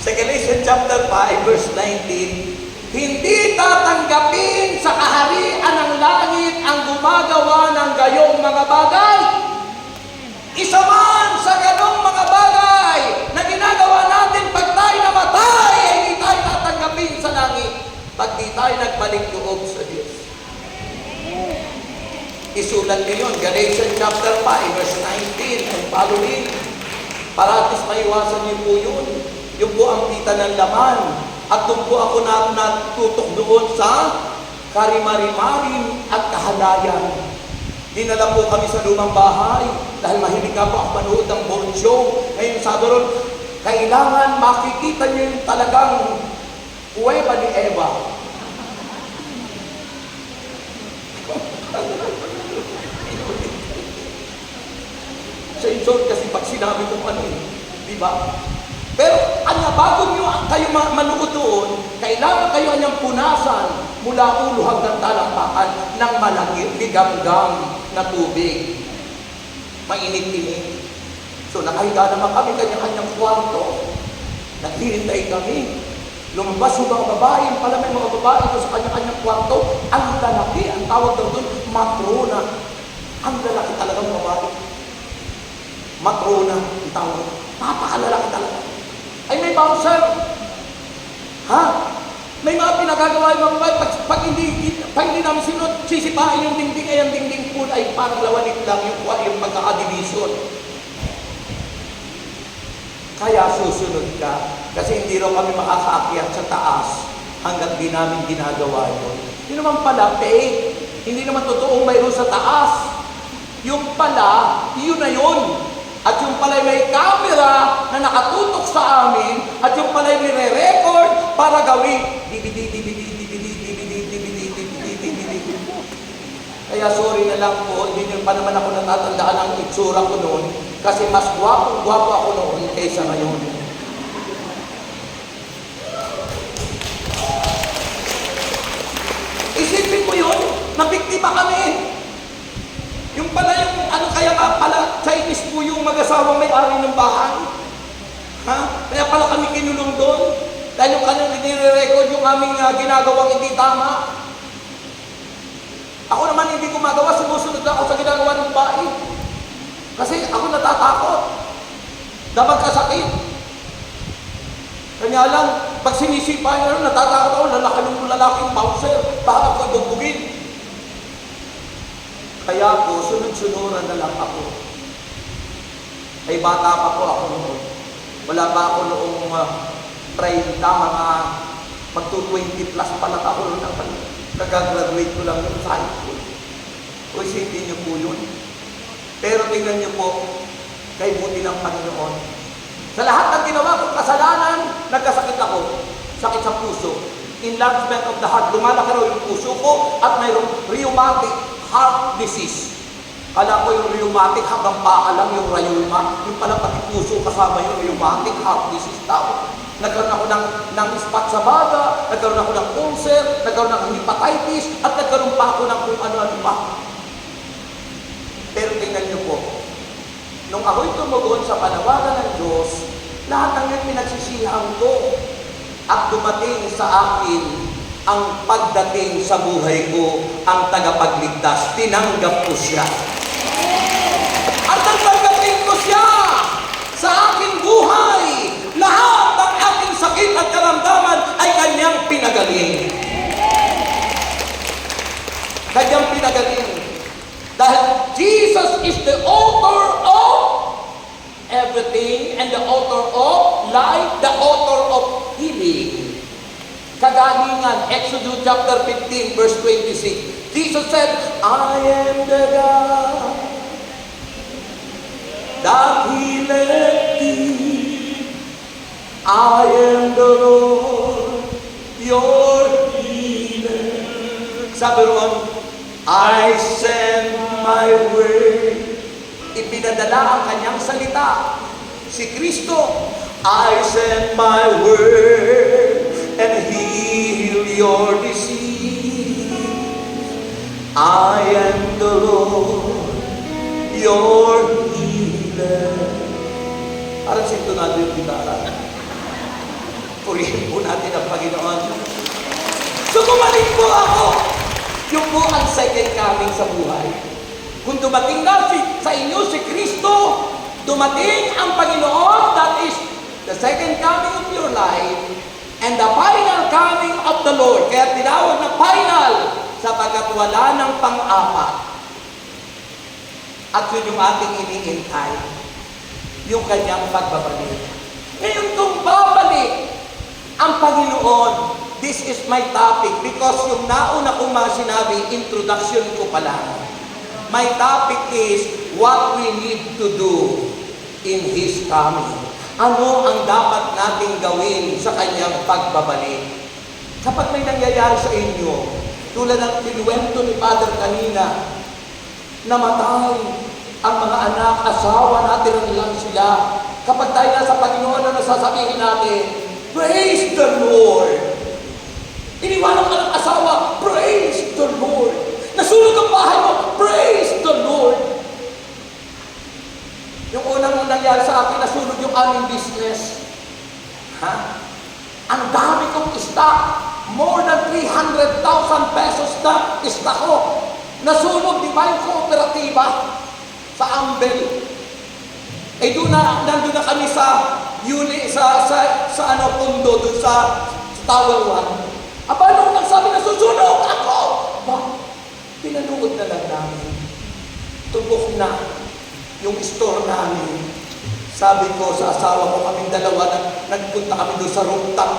sa Galatians chapter 5, verse 19, hindi tatanggapin sa kaharian ng langit ang gumagawa ng gayong mga bagay. Isa man sa ganong mga bagay na ginagawa natin pag tayo namatay, ay hindi tayo tatanggapin sa langit pag di tayo nagbalik loob sa Diyos. Isulat niyo yun, Galatians chapter 5, verse 19, and following. Para at least maiwasan niyo po yun. Yung po ang pita ng laman. At doon po ako natutok doon sa karimari-marim at kahalayan. Dinala po kami sa lumang bahay dahil mahilig nga po ako manood ng board show. Ngayon sabi ron, kailangan makikita niyo yung talagang kuweba ni Eva. Sensor kasi pag sinabi ko ano di ba? Pero bago nyo kayo manood doon, kailangan kayo anyang punasan mula ulo hanggang talampakan ng malaki, ligam-gam na tubig. Mainit-init. So nakahiga naman kami kanya-kanyang kwarto. Naghihintay kami. Lumabas yung mga babae, pala may mga babae doon sa kanya-kanyang kwarto. Ang lalaki, ang tawag daw doon, matrona. Ang lalaki talagang babae. Matrona, ang tawag. Napakalalaki talaga. Ay, may bouncer. May mga pinagagawa yung mga babae. Pag hindi namin sinunod, sisipain yung dingding. Ay, ang dingding po ay parang lawanit lang yung pagkakadivision. Kaya susunod ka. Kasi hindi raw kami makakaakyat sa taas hanggang di namin ginagawa yun. Hindi naman pala, hindi naman totoong mayroon sa taas. Yung pala, yun na yun. At yung pala'y may camera na nakatutok sa amin, at yung pala'y nire-record para gawin DVD. Kaya sorry na lang po, hindi nyo pa naman ako natatandaan ang itsura ko noon, kasi mas gwapo ako noon kaysa ngayon. Isipin mo yun, nabiktima kami. Yung pala yung kaya nga pala Chinese po yung mag-asawang may-ari ng bahay. Kaya pala kami kinulong doon. Dahil yung kanyang nire-record yung aming ginagawang hindi tama. Ako naman hindi gumagawa, sumusunod lang ako sa ginagawa ng bahay. Kasi ako natatakot. Dapat kasakit. Kanya lang, pag sinisipa nyo, natatakot ako, lalaking bouncer, baka ako ibubugin. Kaya po, sunod-sunuran na lang ako. Ay bata pa po ako noon. Wala pa ako noong 30, mga magto-20 plus pa lang ako noon. Nag-graduate ko lang noon sa high school. O isipin niyo po yun. Pero tingnan niyo po, kay buti ng Panginoon. Sa lahat ng ginawa kong kasalanan, nagkasakit ako. Sakit sa puso. Enlargement of the heart. Lumalaki raw yung puso ko at mayroong rheumatic heart disease. Kala ko yung rheumatic hanggang paa lang yung rheuma. Yung pala pati puso kasama yung rheumatic heart disease tao. Nagkaroon ako ng spot sa baga, nagkaroon ako ng ulcer, nagkaroon ako ng hepatitis, at nagkaroon pa ako ng kung ano-ano pa. Pero tingnan niyo po, nung ako'y tumugon sa panawagan ng Diyos, lahat ng yun pinagsisihan ko. At dumating sa akin ang pagdating sa buhay ko, ang tagapagligtas, tinanggap ko siya. At ang tanggapin ko siya sa aking buhay, lahat ng aking sakit at karamdaman ay kanyang pinagaling. Kanyang pinagaling. Dahil Jesus is the author of everything, and the author of life, the author of healing. Kagalingan, Exodus chapter 15, verse 26. Jesus said, I am the God that healeth thee. I am the Lord, your healer. Sabi ron, I send my word. Ipinadala ang kanyang salita. Si Kristo, I send my word and heal your disease. I am the Lord, your healer. Parang sintonado yung gitara. Purihin po natin ang Panginoon. So gumaling po ako. Yung po ang second coming sa buhay. Kung dumating na sa inyo si Kristo, dumating ang Panginoon, that is the second coming of your life, and the final coming of the Lord. Kaya tinawag na final, sapagkat wala ng pang-apat. At yun yung ating iniintay, yung kanyang pagbabalik. Ngayon kung babalik ang Panginoon, this is my topic because yung nauna kong mga sinabi, introduction ko pa lang. My topic is what we need to do in His coming. Ano ang dapat nating gawin sa kanyang pagbabalik? Kapag may nangyayari sa inyo, tulad ng kinuwento ni Father kanina, namatay ang mga anak, asawa natin lang sila. Kapag tayo nasa Panginoon, ano sasabihin natin? Praise the Lord! Iniwanan ka ng asawa, praise the Lord! Nasunog ang bahay mo, praise the Lord! Yung unang nangyari sa akin, nasunog yung aming business. Ang dami kong stock. More than 300,000 pesos na stock ko. Nasunog, di ba yung kooperatiba sa Ambel? Eh nandun na kami sa pundo, dun sa Tower 1. Aba, nung nagsabi na susunog ako, pinanood na lang namin. Tubok na yung store namin. Sabi ko sa asawa ko, kaming dalawa, nagpunta kami doon sa rooftop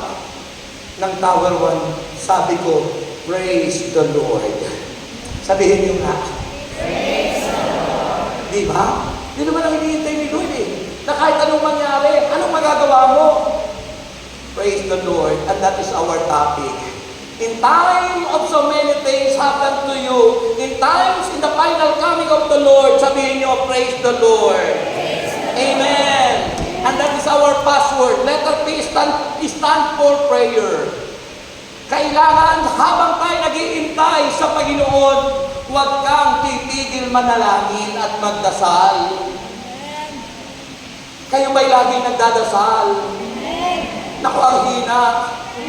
ng Tower 1. Sabi ko, praise the Lord. Sabihin niyo nga. Praise the Lord. Di ba? Di naman ang hinihintay ni Lord eh. Na kahit anong mangyari, anong magagawa mo? Praise the Lord. And that is our topic. In time of so many things happen to you, in times in the final coming of the Lord, sabihin niyo, praise the Lord. Praise the Amen. Lord. And that is our password. Letter P stand for prayer. Kailangan habang tayo nag-iintay sa Panginoon, huwag kang titigil manalangin at magdasal. Kayo ba'y laging nagdadasal? Naku, ang hina.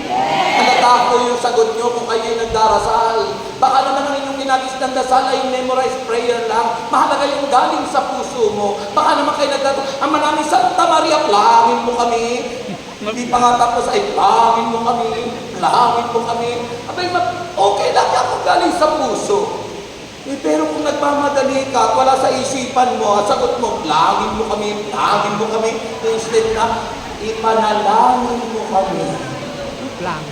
Halata ko yung sagot nyo kung kayo'y nagdarasal. Baka naman ang inyong ginagis ng dasal ay memorize prayer lang. Mahalaga yung galing sa puso mo. Baka naman kayo nagdadasal. Ang maraming Santa Maria, plangin mo kami. Hindi pa nga tapos ay plangin mo kami. Plangin mo kami. Abay, okay lang ako galing sa puso. Eh, pero kung nagmamadali ka at wala sa isipan mo, at sagot mo, plangin mo kami. Instead na, ipanalangin mo kami. Lang.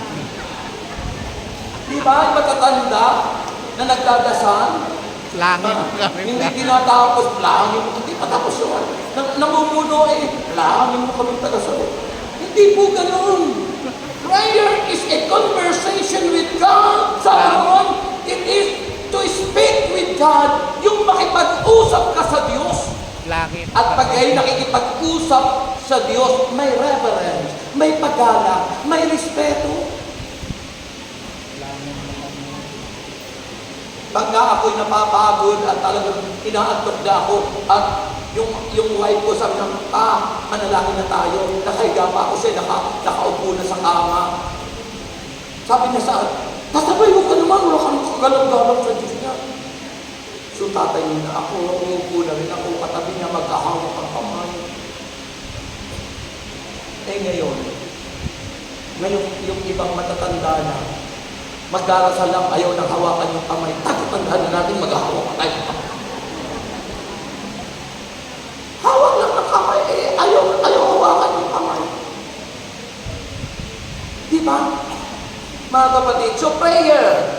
Di ba? Ay matatanda na nagdadasal. Langin kami. Hindi tinatapos, plangin mo. Hindi patapos yun. Namumuno plangin mo kami tagasagot. Hindi po ganun. Prayer is a conversation with God. Sabi it is to speak with God. Yung makipag-usap ka sa Diyos. Langit. At pag kayo nakikipag-usap sa Diyos, may reverence, may paggalang, may respeto. Pag nga ako'y napapagod at talagang inaantok na ako at yung wife ko sabi niya, manalangin na tayo. Nakahiga pa ako siya, nakaupo na sa kama. Sabi niya sa akin, pasabay mo ka naman, wala kang kagalang-galang sa Diyos niya. So tatay niya, ako umuupo na rin ako, katabi niya magkahawak ang kamay. Eh ngayon yung ibang matatanda na, magdarasal lang, ayaw nang hawakan yung kamay. Tatandaan na natin, maghahawak tayo. Hawak lang ng kamay, Di ba? Mga kapatid, so prayer.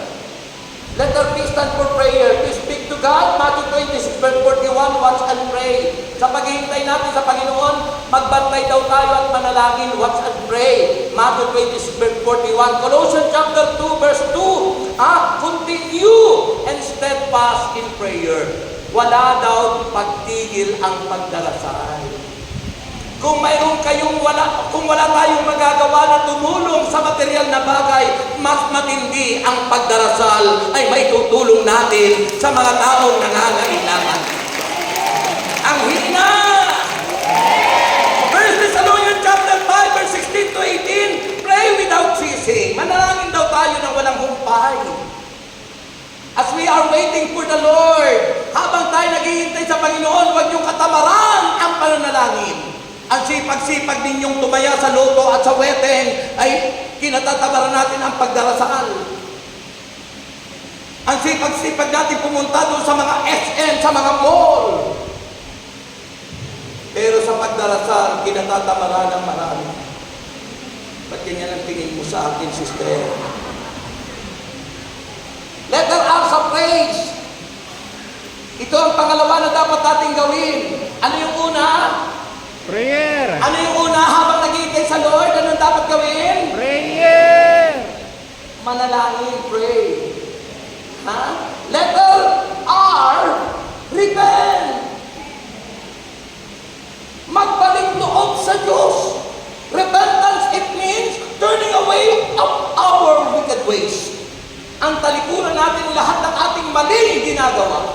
Letter P stand for prayer. To speak to God, Matthew 26, verse 41, watch and pray. Sa paghihintay natin sa Panginoon, magbantay daw tayo at manalangin, watch and pray. Matthew 26, verse 41. Colossians chapter 2, verse 2. Continue and steadfast in prayer. Wala daw pagtigil ang pagdarasal. Kung wala tayong magagawa na tumulong sa material na bagay, mas matindi ang pagdarasal ay may tutulong natin sa mga taong nangangailangan. Ang hina! 1 Thessalonians chapter 5, verse 16 to 18, pray without ceasing. Manalangin daw tayo ng walang humpay. As we are waiting for the Lord, habang tayo naghihintay sa Panginoon, huwag niyong katamaran ang pananalangin. Ang sipag-sipag ninyong tumaya sa loto at sa wedding ay kinatatabaran natin ang pagdarasal. Ang sipag-sipag natin pumunta doon sa mga SM, sa mga mall. Pero sa pagdarasal, kinatatabaran ng marami. Ba't ganyan ang tingin mo sa akin, sister? Letter R sa praise. Ito ang pangalawa na dapat natin gawin. Ano yung una? Prayer. Ano yung una habang naghihintay sa Lord? Anong dapat gawin? Prayer. Manalangin, pray. Letter R, repent. Magbalik loob sa Diyos. Repentance, it means turning away of our wicked ways. Ang talikuran natin lahat ng ating maling ginagawa.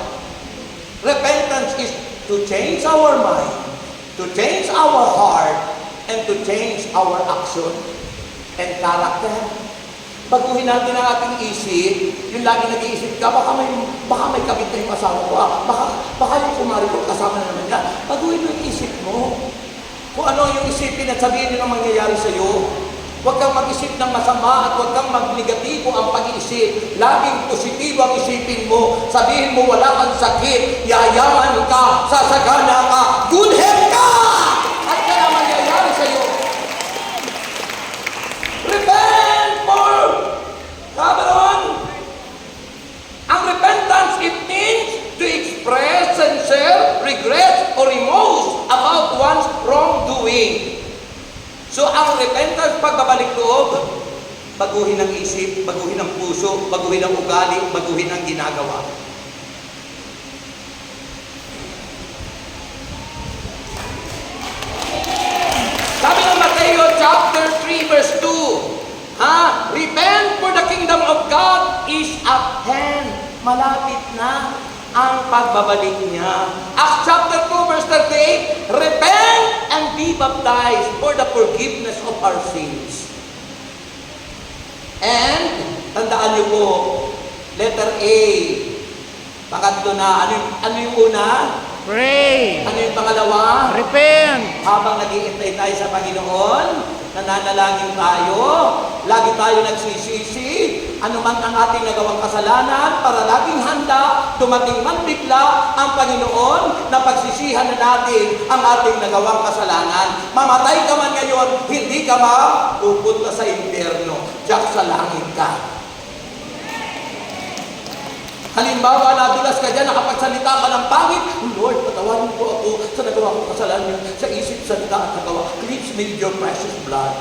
Repentance is to change our mind, to change our heart, and to change our action and character. Baguhin natin ang ating isip, yung lagi nag-iisip ka, baka may kabit na yung asawa ko, baka yung kumari ko, kasama na naman niya. Baguhin mo yung isip mo. Kung ano yung isipin at sabihin nyo ang mangyayari sa iyo. Huwag kang mag-isip ng masama at huwag kang mag-negatibo ang pag-iisip. Laging positibo ang isipin mo. Sabihin mo wala kang sakit, yayaman ka, sasagana ka, good health ka! At kaya mangyayari sa iyo. Repent for Cameron. Ang repentance, it means to express sincere regret or remorse about one's wrongdoing. So, ang repentance, pagbabalik loob, baguhin ang isip, baguhin ang puso, baguhin ang ugali, baguhin ang ginagawa. Sabi ng Mateo chapter 3 verse 2, repent for the kingdom of God is at hand. Malapit na ang pagbabalik niya. Acts chapter 2 verse 38, repent and be baptized for the forgiveness of our sins. And, tandaan niyo po, letter A, pangatlo na, ano yung una? Pray. Ano yung pangalawa? Repent. Habang nag-iintay tayo sa Panginoon, nananalangin tayo, lagi tayo nagsisisi, anuman ang ating nagawang kasalanan, para laging handa, dumating man bigla ang Panginoon na pagsisihan na natin ang ating nagawang kasalanan. Mamatay ka man ngayon, hindi ka mapupunta sa impyerno, diyak sa langit ka. Halimbawa, nadulas ka dyan, nakapagsalita ka ng pangit, Lord, patawarin po ako sa nagawa kong kasalanan, sa isip, salita at nagawa. Cleanse me with your precious blood.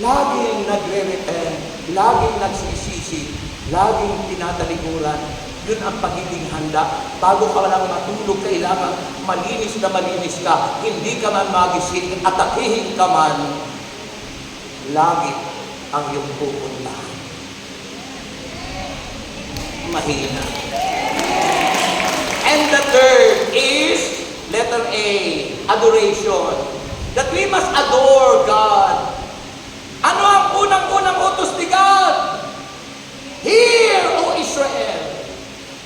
Laging nagre-repent, laging nagsisisi, laging tinatalikuran. Yun ang pagiging handa. Bago ka lang matulog, kailangan malinis na malinis ka. Hindi ka man magising, atakihin ka man. Lagi ang iyong pupuntahan. Mahina. And the third is letter A, adoration. That we must adore God. Ano ang unang-unang utos ni God? Hear, O Israel.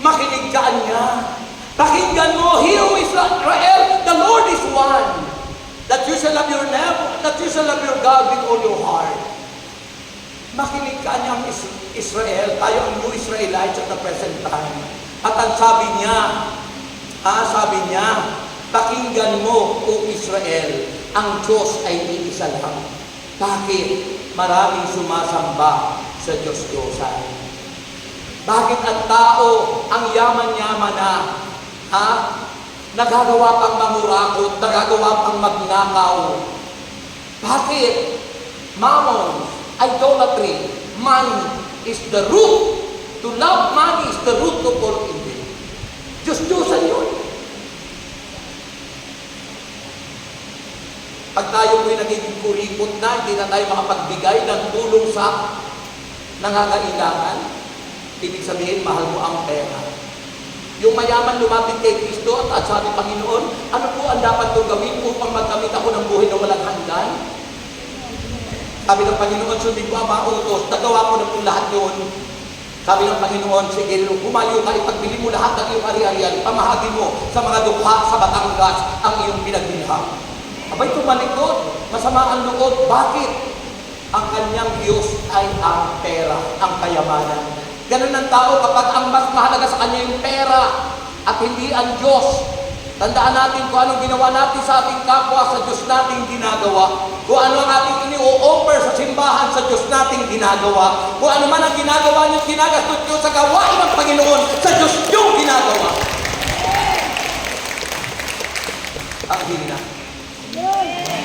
Makinig ka niya. Pakinggan mo, hear, O Israel, the Lord is one. That you shall love your neighbor, that you shall love your God with all your heart. Makinig ka niya ang Israel, tayo ang New Israelites at the present time. At ang sabi niya, pakinggan mo, O Israel, ang Diyos ay iisa lang. Bakit maraming sumasamba sa Diyos-Diyosan? Bakit ang tao, ang yaman-yaman na, nagagawa pang mangurakot, nagagawa pang magnakaw? Bakit? Mammon, idolatry, money is the root. To love money is the root of all evil. Diyos-Diyosan yun. Pag tayo po'y nagiging kuripot na, hindi na tayo makapagbigay ng tulong sa nangangailangan, ibig sabihin, mahal mo ang pera. Yung mayaman lumapit kay Kristo at sabi, Panginoon, ano po ang dapat kong gawin upang magkamit ako ng buhay na walang hanggan? Sabi ng Panginoon, sundin ko ang mga utos, nagawa ko na po lahat yun. Sabi ng Panginoon, sige, humayo ka, ipagbili mo lahat ng iyong ari-arian, pamahagi mo sa mga dukha sa Batangas ang iyong pinagbilhan. Abay, tumalikod, masama ang loob. Bakit? Ang kanyang Diyos ay ang pera, ang kayamanan. Ganun ang tao kapag ang mas mahalaga sa kanya yung pera at hindi ang Diyos. Tandaan natin kung anong ginawa natin sa ating kapwa, sa Diyos nating ginagawa. Kung ano ang ating ini-offer sa simbahan, sa Diyos nating ginagawa. Kung ano man ang ginagawa niyo, ginagastos niyo sa gawain ng Panginoon, sa Diyos yung ginagawa. Ang hina.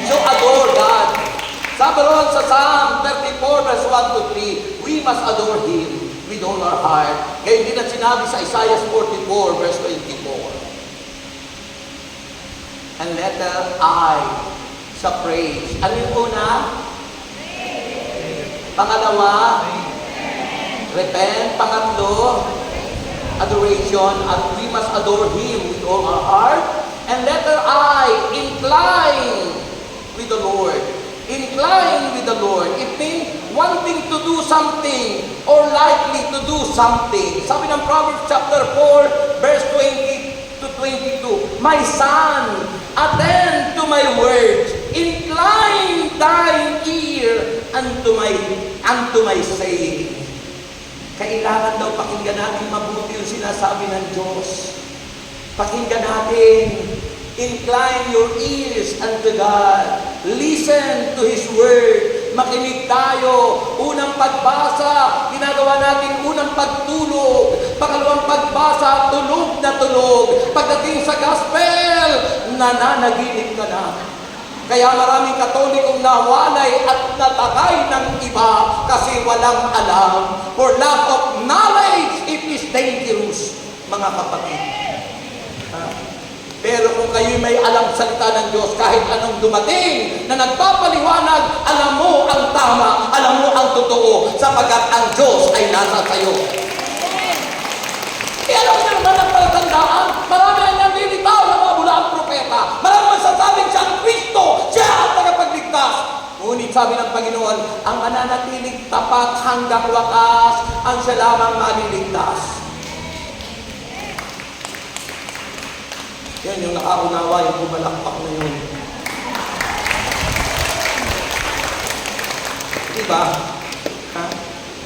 So adore God. Sabi ron sa Psalm 34 verse 1 to 3, we must adore Him with all our heart. Kaya hindi na sinabi sa Isaiah 44 verse 24. And letter I sa praise. Ano yung una? Pangalawa, repent. Pangatlo, adoration. And we must adore Him with all our heart. And letter I, incline with the Lord. Incline with the Lord. It means wanting to do something or likely to do something. Sabi ng Proverbs chapter 4, verse 20 to 22, my son, attend to my words. Incline thine ear unto my saying. Kailangan daw pakinggan natin mabuti yung sinasabi ng Diyos. Pakinggan natin. Incline your ears unto God. Listen to His Word. Makinig tayo. Unang pagbasa, ginagawa natin unang pagtulog. Pangalawang pagbasa, tulog na tulog. Pagdating sa gospel, nananaginip ka na. Kaya maraming Katolikong nawalay at natagay ng iba kasi walang alam. For lack of knowledge, it is dangerous, mga kapatid. Pero kung kayo may alam salita ng Diyos, kahit anong dumating na nagpapaliwanag, alam mo ang tama, alam mo ang totoo, sapagkat ang Diyos ay nasa sayo. Alam mo naman ang palatandaan, marami ang nalilitaw ng mga bulaang propeta, marami masasabing siya ang Kristo, siya ang tagapagligtas. Ngunit sabi ng Panginoon, ang mananatiling tapat hanggang wakas, ang siya lamang maliligtas. Yan yung nakaunawa, yung bumalakpak na yun. Diba?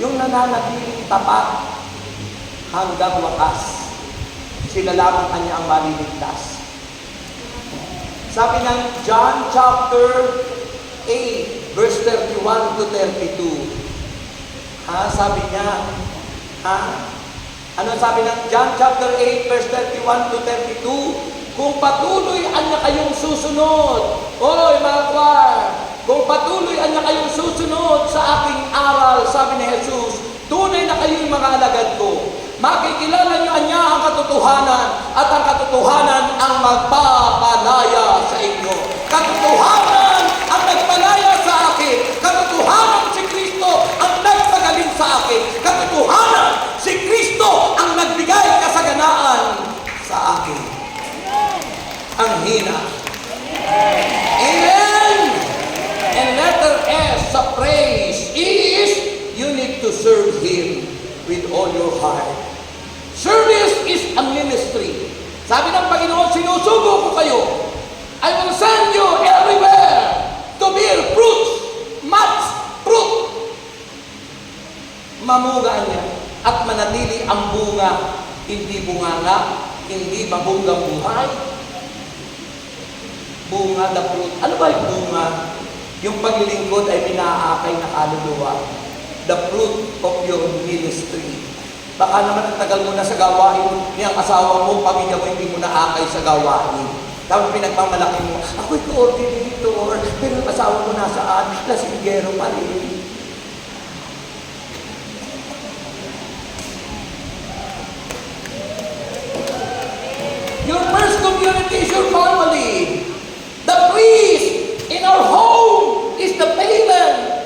Yung nananatiling tapat hanggang wakas, sila lamang kanya ang maliligtas. Sabi ng John chapter 8, verse 31 to 32. Sabi niya, ano sabi ng John chapter 8, verse 31 to 32? Kung patuloy anya kayong susunod, oy mga kwar, kung patuloy anya kayong susunod sa aking aral, sabi ni Jesus, tunay na kayo'y mga alagad ko. Makikilala niyo anya ang katotohanan, at ang katotohanan ang magpapalaya sa inyo. Katotohanan ang nagpalaya sa akin. Katotohanan si Kristo ang nagpagaling sa akin. Katotohanan si Kristo ang nagbigay kasaganaan sa akin. Ang hina. Amen. And letter S sa praise is you need to serve Him with all your heart. Service is a ministry. Sabi ng Panginoon, sinusugo ko kayo. I will send you everywhere to bear fruits, much fruit. Mamuga niya at manatili ang bunga, hindi bunganga, hindi mabunggang buhay. Bunga the fruit. Ano ba yung bunga? Yung paglilingkod ay pinaakay na kaluluwa. The fruit of your ministry. Baka naman ang tagal mo na sa gawain, niyang asawa mo, pamilya mo, hindi mo naakay sa gawain. Tapos pinagmamalaki mo, ako'y coordinator, pero yung asawa mo nasaan? Lasinggero pa rin. Your first community is your family. The priest in our home is the parent,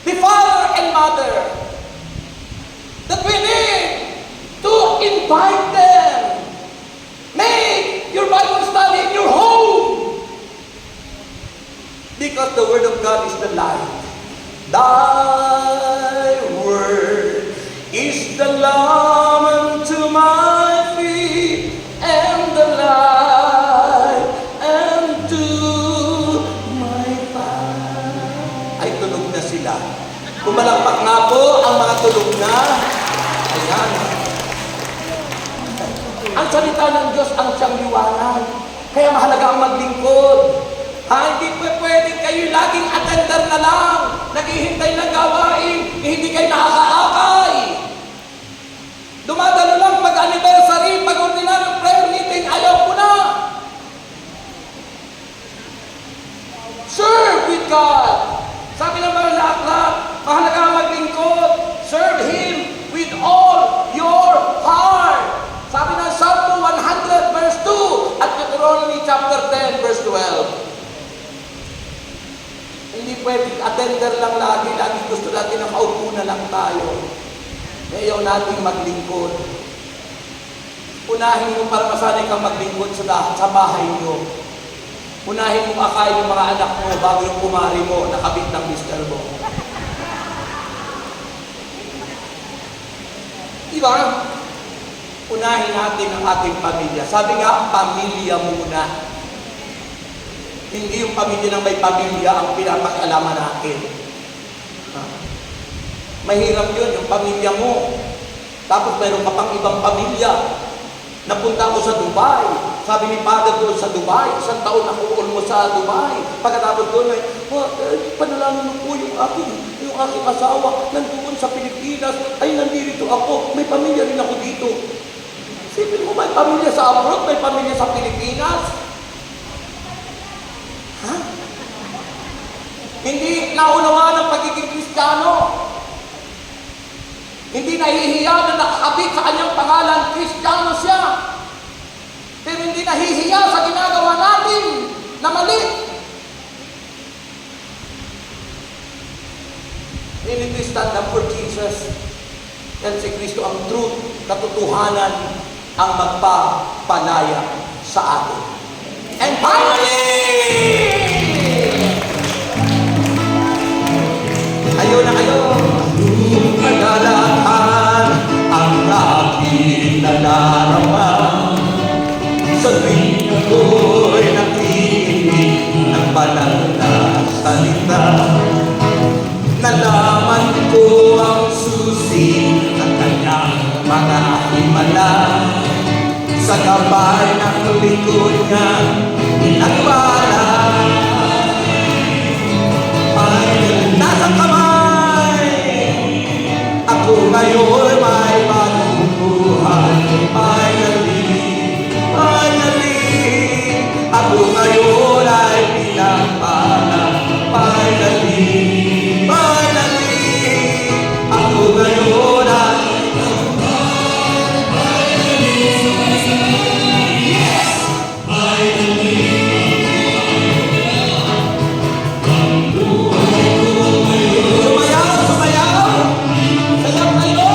the father and mother. That we need to invite them. Make your Bible study in your home. Because the Word of God is the light. Thy Word is the lamp unto my feet and the light unto my path. Ay, tulog na sila. Kumalakpak nga po ang mga tulog na. Ayan. Ang salita ng Diyos ang siyang liwanag. Kaya mahalaga ang maglingkod. Hindi po pwedeng kayo laging attender na lang. Naghihintay ng gawain. Hindi kayo nakakaakay. Dumadalo lang pag anniversary, pag ordinary prayer meeting, ayaw ko na. Serve with God. Sabi ng mga lahat, mahalaga ang maglingkod. Serve Him with all your heart. Sabi ng Psalm 100 verse 2 at Deuteronomy chapter 10 verse 12. Hindi pwedeng attender lang lagi. Lagi gusto natin na kaupo na lang tayo. Ayaw natin maglingkod. Unahin mo para masanay kang maglingkod sa bahay mo. Unahin mo akain yung mga anak mo bago yung kumari mo, nakabit ng mister mo. Diba? Unahin natin ang ating pamilya. Sabi nga, pamilya muna. Hindi yung pamilya ng may pamilya ang pinapag-alaman natin. Mahirap yun, yung pamilya mo. Tapos mayroon ka pang ibang pamilya. Napunta ako sa Dubai. Sabi ni Father doon sa Dubai, 1 taon ako almost sa Dubai. Pagkatapos doon ay, panalangin mo po yung aking asawa, nandoon sa Pilipinas, ay nandito ako, may pamilya rin ako dito. Sipin mo, may pamilya sa abroad, may pamilya sa Pilipinas. Ha? Hindi naunawaan ang pagiging Kristiyano. Hindi nahihiya na nakakabit sa kanyang pangalan, Kristiyano siya. Pero hindi nahihiya sa ginagawa natin na mali. We need to stand up for Jesus. Yan si Kristo ang truth, katotohanan, ang magpapalaya sa atin. And finally, ayun na kayo. Nagalakan ang aking nalaraman sa tuwing ako'y nakikinig ng banal na salita. Nalaman ko ang susi ng kanyang mga himala. Sa gabay ng likod niya, nagpala ay nasa kamay. Ako ngayon may bagong buhay. Finally, ako ngayon ay pinagpala. Finally, ako ngayon ay sumayaw! Sayaw kayo!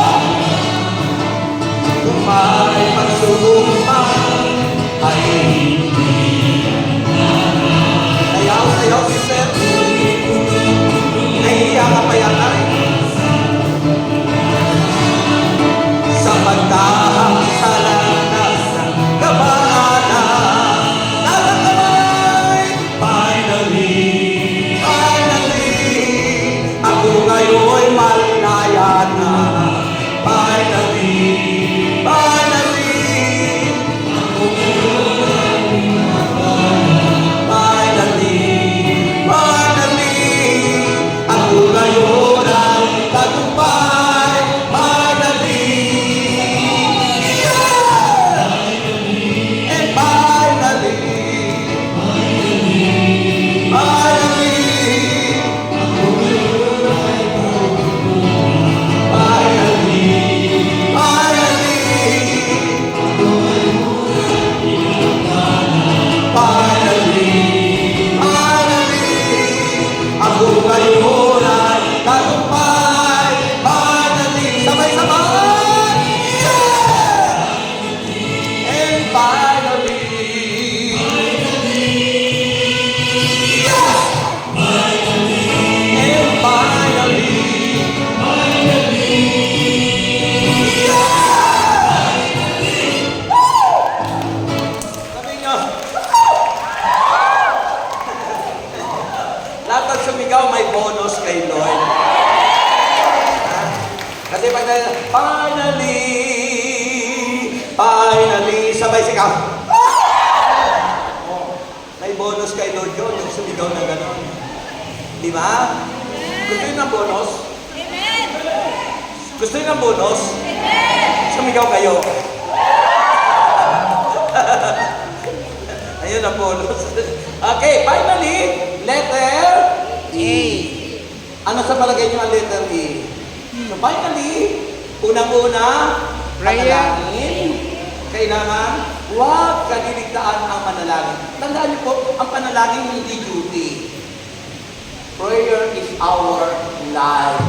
Finally, finally, sabay sigaw. Oh, may bonus kay Lord yun, yung sumigaw na gano'n. Di ba? Gusto yun ng bonus? Amen. Gusto yun ng bonus? Amen. Sumigaw kayo. Ayun ang bonus. Okay, finally, letter E. Ano sa palagay nyo ang letter E? So finally, unang-una, Prayer. panalangin. Kailangan, huwag kaliligtaan ang panalangin. Tandaan niyo po, ang panalangin hindi duty. Prayer is our life.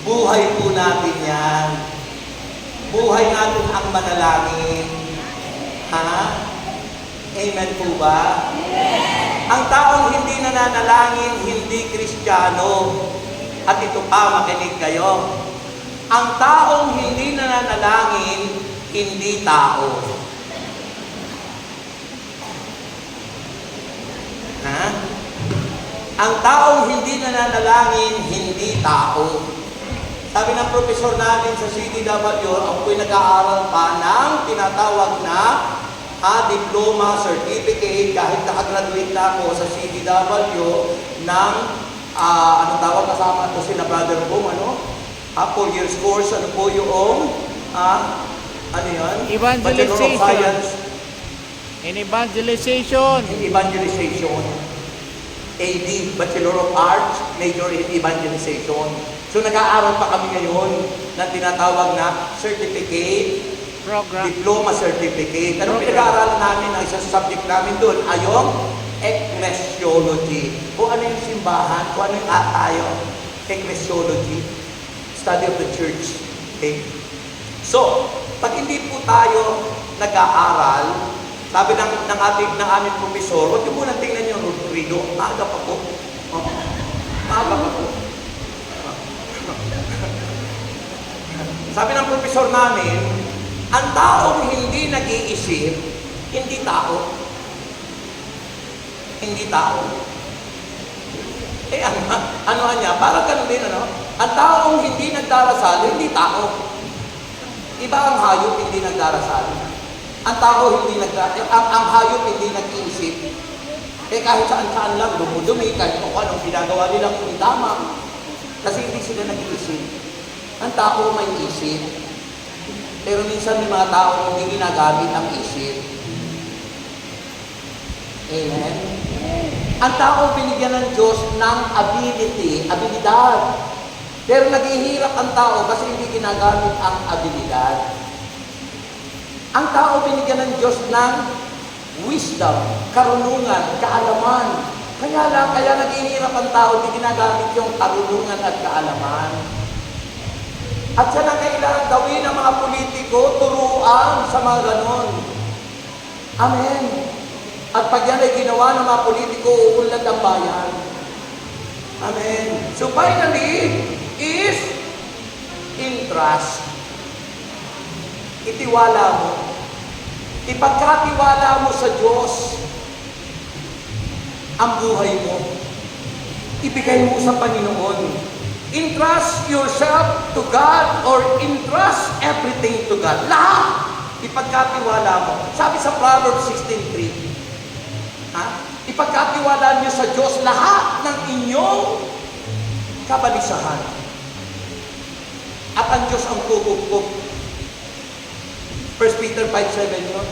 Buhay po natin yan. Buhay natin ang manalangin. Ha? Amen po ba? Ang taong hindi nananalangin, hindi Kristiyano. At ito pa, makinig kayo. Ang taong hindi nananalangin, hindi tao. Ha? Ang taong hindi nananalangin, hindi tao. Sabi ng profesor namin sa CDW, ako po'y nag-aaral pa ng tinatawag na diploma, certificate, kahit nakagraduate na ako sa CDW ng, anong tawag, kasama ko sila brother ko, 4 years course, ano po yung, ano yan? Bachelor of Evangelization. Science In evangelization. in Evangelization. AD, Bachelor of Arts, Major in Evangelization. So nag-aaral pa kami ngayon ng tinatawag na certificate, Program. diploma certificate. Anong Program. pinag-aaralan namin, ang isang subject namin doon ay yung ecclesiology. Kung ano yung simbahan, kung ano yung tayo. Ecclesiology, study of the church. Okay? So, pag hindi po tayo nag-aaral, sabi ng aming profesor, huwag niyo muna tingnan yung Rodrigo, maaga pa po. Maaga pa po. Sabi ng profesor namin, ang taong hindi nag-iisip, hindi tao. Hindi tao. Ano niya? Parang ganun din, Ang taong hindi nagdarasal, hindi tao. Iba ang hayop, hindi nagdarasal. Ang tao hindi ang hayop hindi nag-iisip. Kahit saan-saan lang, dumudumi, kahit kung anong ginagawa nilang hindi tama. Kasi hindi sila nag-iisip. Ang tao may isip. Pero minsan may mga tao hindi ginagamit ang isip. Amen? Ang tao binigyan ng Diyos ng abilidad. Pero naghihirap ang tao kasi hindi ginagamit ang abilidad. Ang tao binigyan ng Diyos ng wisdom, karunungan, kaalaman. Kaya naghihirap ang tao, hindi ginagamit yung karunungan at kaalaman. At siya na kailangan gawin ng mga politiko, turuan sa mga ganon. Amen. At pag yan ay ginawa ng mga politiko, uunlad ang bayan. Amen. So finally, is entrust. Itiwala mo. Ipagkatiwala mo sa Diyos ang buhay mo. Ibigay mo sa Panginoon. Entrust yourself to God or entrust everything to God. Lahat. Ipagkatiwala mo. Sabi sa Proverbs 16:3, ipagkatiwala niyo sa Diyos lahat ng inyong kabalisahan. At ang Diyos ang kukup. 1 Peter 5:7 yun.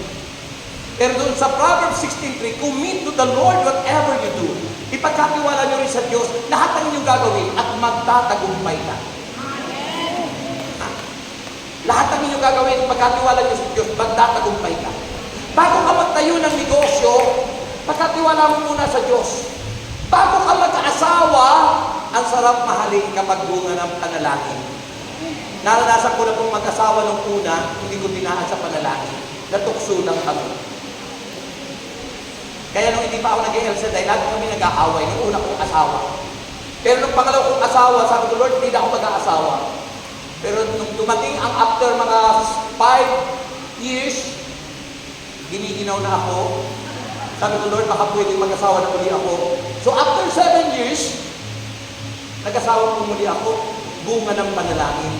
Pero doon sa Proverbs 16:3, commit to the Lord whatever you do. Ipagkatiwala niyo rin sa Diyos lahat ng inyong gagawin at magtatagumpay ka. Lahat ng inyong gagawin, ipagkatiwala niyo sa Diyos, magtatagumpay ka. Bago ka magtayo ng negosyo, pagkatiwala mo muna sa Diyos. Bago ka mag-asawa, ang sarap mahalin kapag bunga ng panalangin. Naranasan ko na pong mag-asawa nung una, hindi ko tinaan sa panalangin. Natukso lang kami. Kaya nung hindi pa ako nag-ELSA, dahil lagi kami nag-aaway, nung una kong asawa. Pero nung pangalaw kong asawa, sabi ko, Lord, hindi na ako mag-aasawa. Pero nung dumating ang after mga 5 years, giniginaw na ako. Sabi ko, Lord, baka pwedeng mag-asawa na muli ako. So after 7 years, nag-asawa po muli ako, bunga ng panalangin.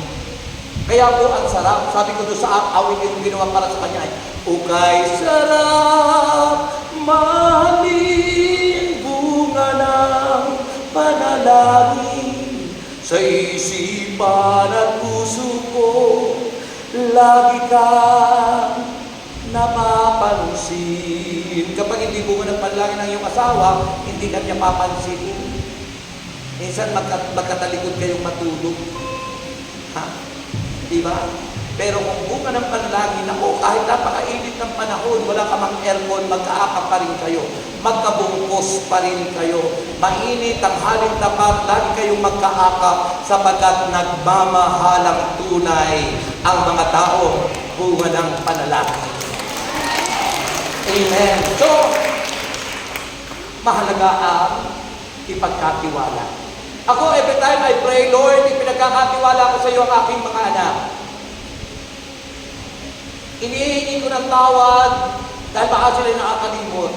Kaya po ang sarap, sabi ko doon sa awit yung ginawa para sa kanya, ukay sarap, mahalin bunga ng panalangin sa isipan at puso ko, lagi kang napapansin. Kapag hindi bunga ng panalangin ng iyong asawa, hindi ka niya papansinin. Minsan magkatalikod kayong matulog. Ha? Diba? Pero kung bunga ng panalangin, ako, kahit napakainit ng panahon, wala ka mang aircon, magkaakap pa rin kayo. Magkabungkos pa rin kayo. Mainit ang halin tapat, lagi kayong magkaakap sapagkat nagmamahalang tunay ang mga tao bunga ng panalangin. Amen. So, mahalaga ang ipagkatiwala. Ako, every time I pray, Lord, ipinagkakatiwala ko sa iyo ang aking mga anak. Inihingi ko ng tawad dahil baka sila nakakalimot.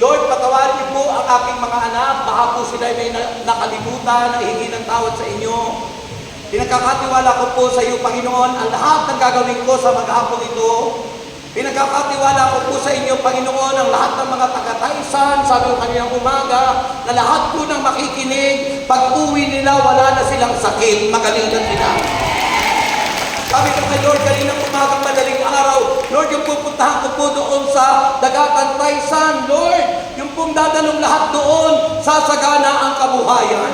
Lord, patawarin niyo po ang aking mga anak, baka po sila may nakalimutan, nahihingi ng tawad sa inyo. Pinagkakatiwala ko po sa iyo, Panginoon, ang lahat ng gagawin ko sa maghapon ito. Pinagkakatiwala ko po sa inyo, Panginoon, ang lahat ng mga taga-Taisan, sabi ko kaninang umaga, na lahat po ng makikinig, pag-uwi nila, wala na silang sakit, magaling na sila. Sabi ko kay Lord, kaninang umagang madaling araw, Lord, yung pupuntahan ko po doon sa Dagatan Taisan, Lord, yung pong dadalong lahat doon, sasagana ang kabuhayan.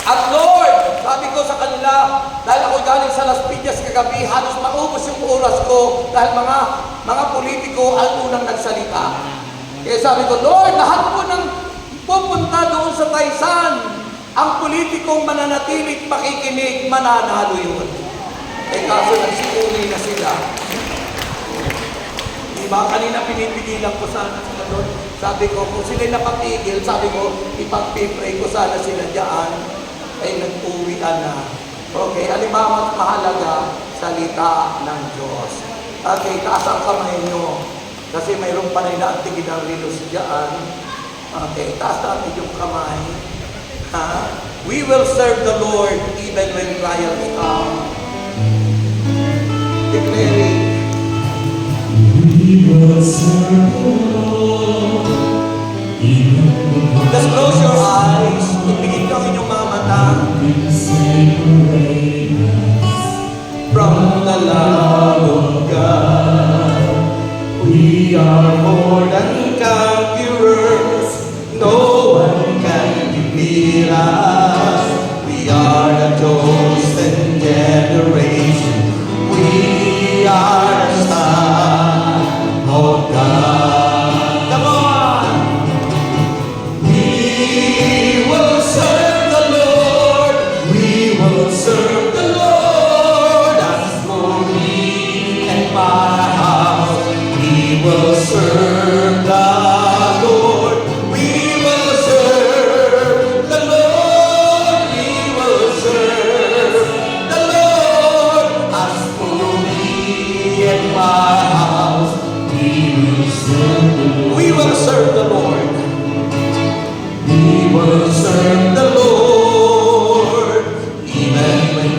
At Lord, sabi ko sa kanila, dahil ako galing sa Las Piñas kagabi, halos maubos yung oras ko dahil mga politiko ang unang nagsalita. Kaya sabi ko, Lord, lahat po ng pupunta doon sa Taisan, ang politikong mananatilit makikinig, mananalo yun. Eh kaso nagsimuli na sila. Diba, kanina pinipigilan ko sana sila doon. Sabi ko, kung sila'y napapigil, sabi ko, ipag-pray ko sana sila dyan. Ay nag-uwian na. Okay, halimbawa mahalaga, salita ng Diyos. Okay, taas ang kamay nyo. Kasi mayroong panay na antigin ng rilos dyan. Okay, taas natin yung kamay. Ha? We will serve the Lord even when trials come. Declaring. We will serve the Lord. Just close your eyes. Ipigit lang inyong mga mata. From the love of God, we are more than conquerors. No one can defeat us. We are the chosen generation. We are the son of God. Come on! We will serve the Lord. We will serve the Lord. As for me and my house, we will serve the Lord. We will serve the Lord. We will serve the Lord. As for me and my house, we will serve the Lord. We will serve the Lord. We will serve the Lord, even when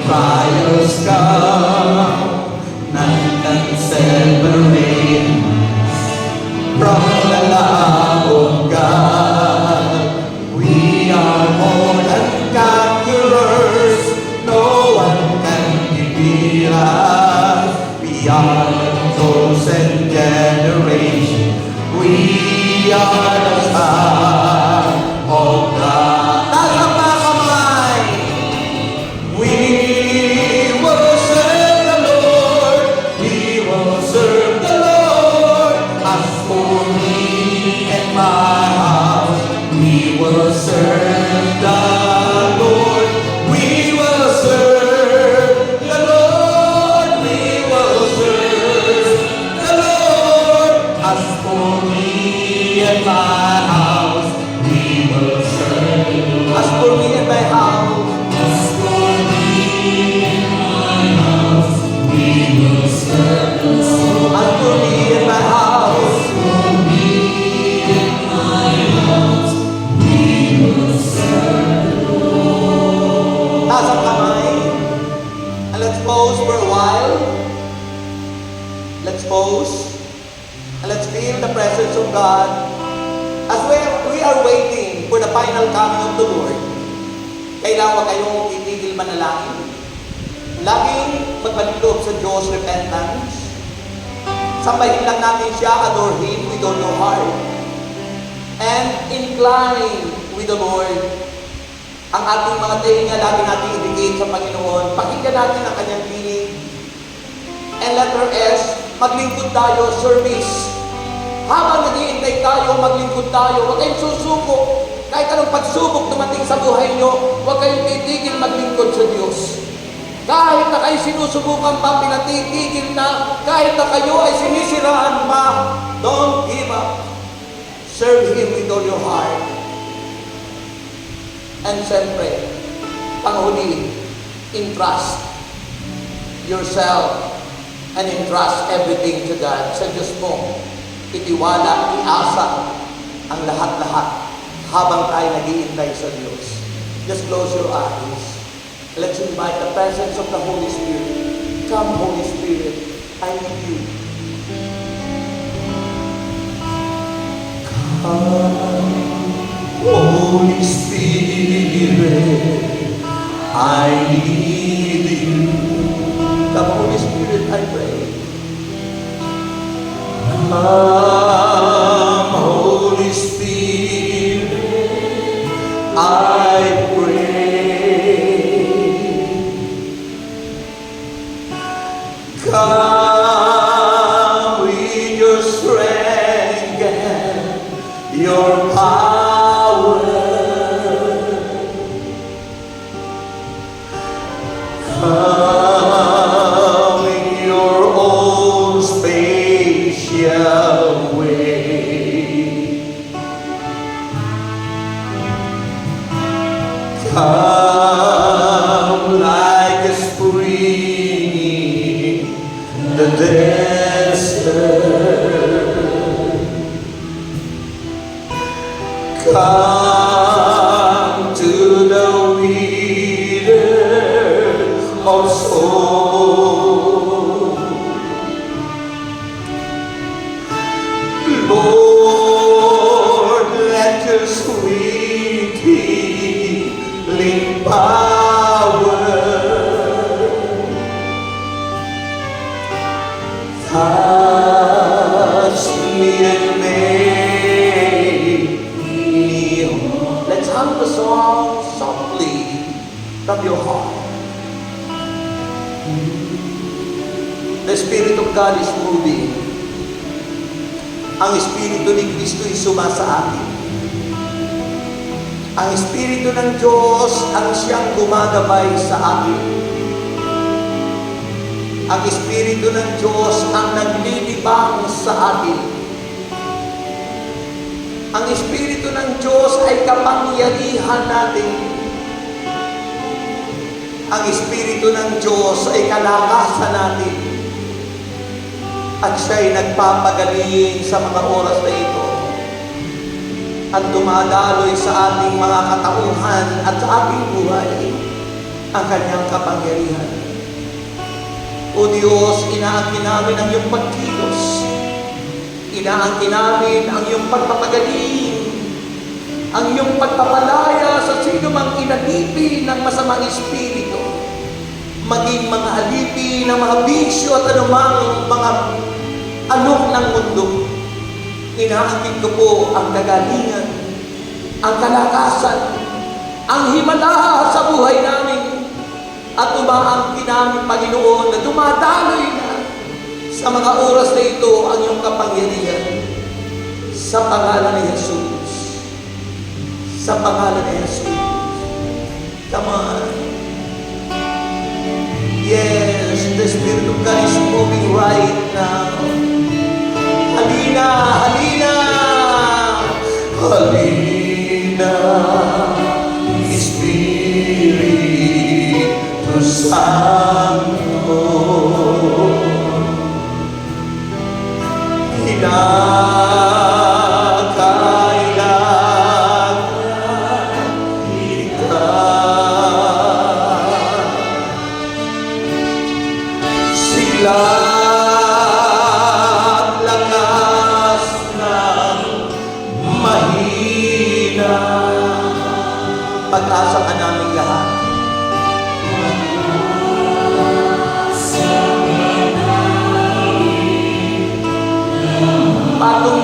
for a while. Let's pause. And let's feel the presence of God as we are waiting for the final coming of the Lord. Kailangan kayong titigil manalangin. Laging magbaliloob sa Diyos, repentance. Sambahin lang natin siya, adore Him with all your heart. And incline with the Lord. Ang ating mga tainga, lagi natin idikit sa Panginoon. Pakinggan natin ang kanyang tinig. And letter S, maglingkod tayo, service. Habang naghihintay tayo, maglingkod tayo. Huwag kayong susuko. Kahit anong pagsubok dumating sa buhay nyo, huwag kayong titigil maglingkod sa Diyos. Kahit na kayo sinusubukan pa, pinatitigil na, kahit na kayo ay sinisiraan pa, don't give up. Serve Him with all your heart. And siyempre, panghuli, entrust yourself and entrust everything to God. Sa Diyos mo, itiwala, iasa ang lahat-lahat habang tayo nag-iintay sa Diyos. Just close your eyes. Let's invite the presence of the Holy Spirit. Come, Holy Spirit, I need you. Come, Holy Spirit, I need you. Come, Holy Spirit, I pray. Come, Holy Spirit, I pray. Come with your strength and your power. Come in your own spatial way. Come like a spring in the desert. Come to the leader of soul. Lord, let your sweet healing power touch me and make me whole. Let's hum the song softly from your heart. The Spirit of God is moving. Ang Espiritu ni Kristo ay sumasa atin. Ang Espiritu ng Diyos ang siyang gumagabay sa atin. Ang Espiritu ng Diyos ang naglilibang sa atin. Ang Espiritu ng Diyos ay kapangyarihan natin. Ang Espiritu ng Diyos ay kalakasan natin. At siya'y nagpapagaling sa mga oras na ito. At dumadaloy sa ating mga katauhan at sa ating buhay ang kanyang kapangyarihan. O Diyos, inaangkin namin ang iyong pagkilos. Inaangkin namin ang iyong pagpapagaling, ang iyong pagpapalaya sa sino mang inalipin ng masamang espiritu, maging mga alipin ng mga bisyo at anumang mga alok ng mundo. Inaangkin ko po ang kagalingan, ang kalakasan, ang himala sa buhay namin. At umaangkin namin, Panginoon, na dumadaloy na sa mga oras na ito ang iyong kapangyarihan. Sa pangalan ni Jesus. Sa pangalan ni Jesus. Come on. Yes, the Spirit of God is moving right now. Halina, halina, halina, Espiritu Santo. Kinakailangan kita.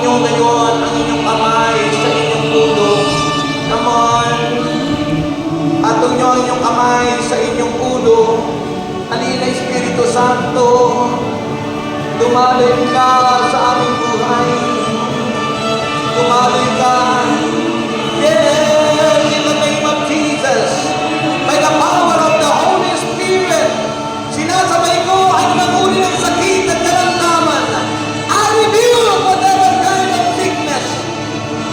nyo ngayon ang inyong kamay sa inyong ulo. Come on. Atong nyo ang inyong kamay sa inyong ulo. Halina, Espiritu Santo. Dumalin ka sa aming buhay. Dumalin ka. Yes, in the name of Jesus. By the power of the Holy Spirit. Sinasabay ko ang uri ng sakit at karamdaman. I rebuke whatever kind of sickness.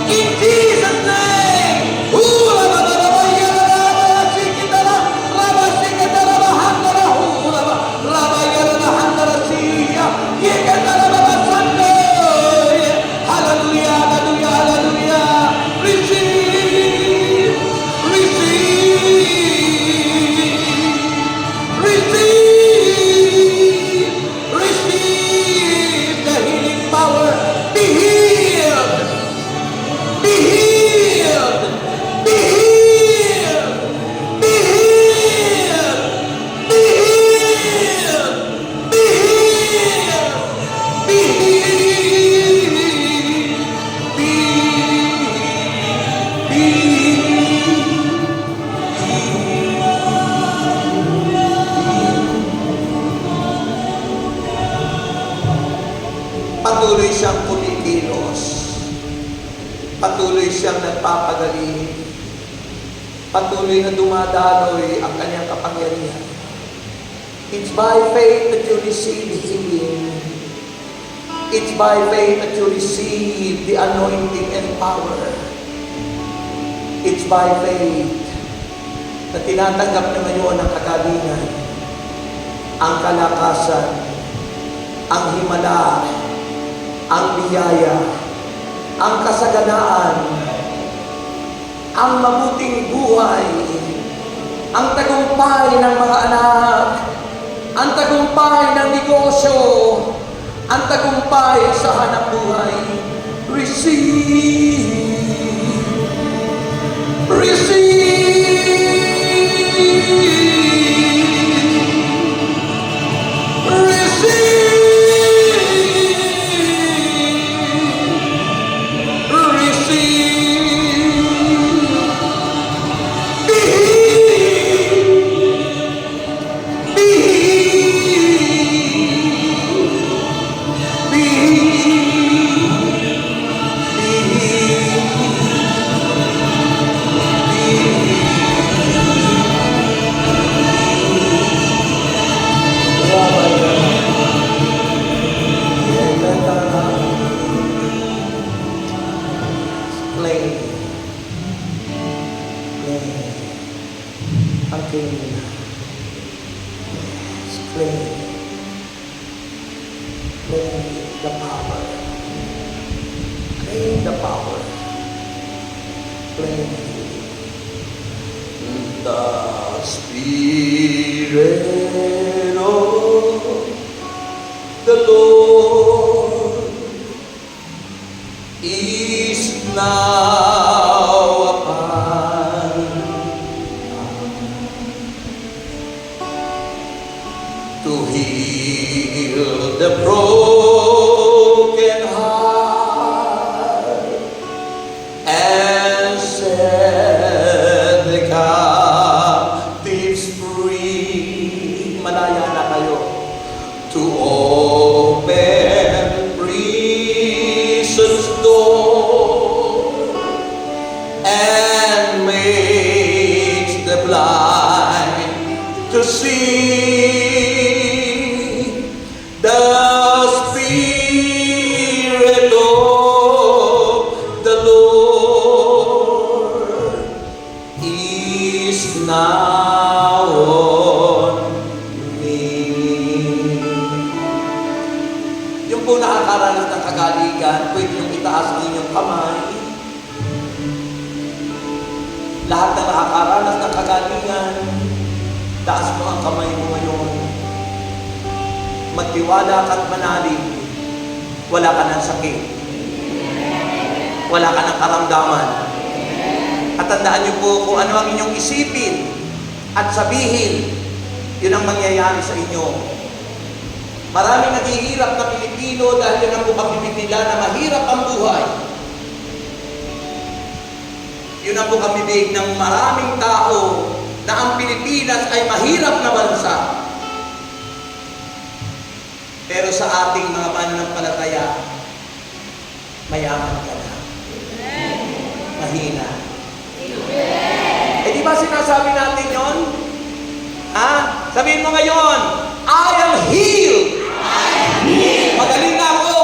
In Jesus' name. Hula ba ba ba ba yala ba ba sikitara raba sikitara ba handara hula ba raba yala ba handara siya yekatara ba ba sando. Hallelujah, hallelujah, hallelujah. Receive, receive, receive, receive the healing power. Be healed. Be healed! Be healed! Be healed! Be healed! Be healed! Be healed! Be Patuloy siyang kumikilos. Patuloy siyang nagpapagaling. Patuloy na dumadaloy ang kanyang kapangyarihan. It's by faith that you receive healing. It's by faith that you receive the anointing and power. It's by faith na tinatanggap niyo ngayon ang kagalingan, ang kalakasan, ang himala, ang biyaya, ang kasaganaan, ang mabuting buhay, ang tagumpay ng mga anak, ang tagumpay ng negosyo, ang tagumpay sa hanap buhay. Receive! Claim the power. Claim the power. Claim the Spirit of the Lord is now upon to heal the broken heart and set the captives free. Malaya na kayo. To open prison's door and makes the blind to see. The Spirit of the Lord is now on me. Yung po nakakaranas ng kagaligan, pwede niyong itaas ang inyong kamay. Lahat ng nakakaranas ng kagalingan, taas mo ang kamay mo ngayon. Magtiwala ka't manalig. Wala ka ng sakit. Wala ka ng karamdaman. At tandaan niyo po kung ano ang inyong isipin at sabihin, yun ang mangyayari sa inyo. Maraming naghihirap na Pilipino dahil yun ang bukang-bibig nila na mahirap ang buhay. Yun ang bukang-bibig ng maraming tao na ang Pilipinas ay mahirap na bansa. Pero sa ating mga mananampalataya, mayaman ka na. Mahina. Eh di ba sinasabi natin yon? Ha? Sabihin mo ngayon, I am healed. Magaling na ako.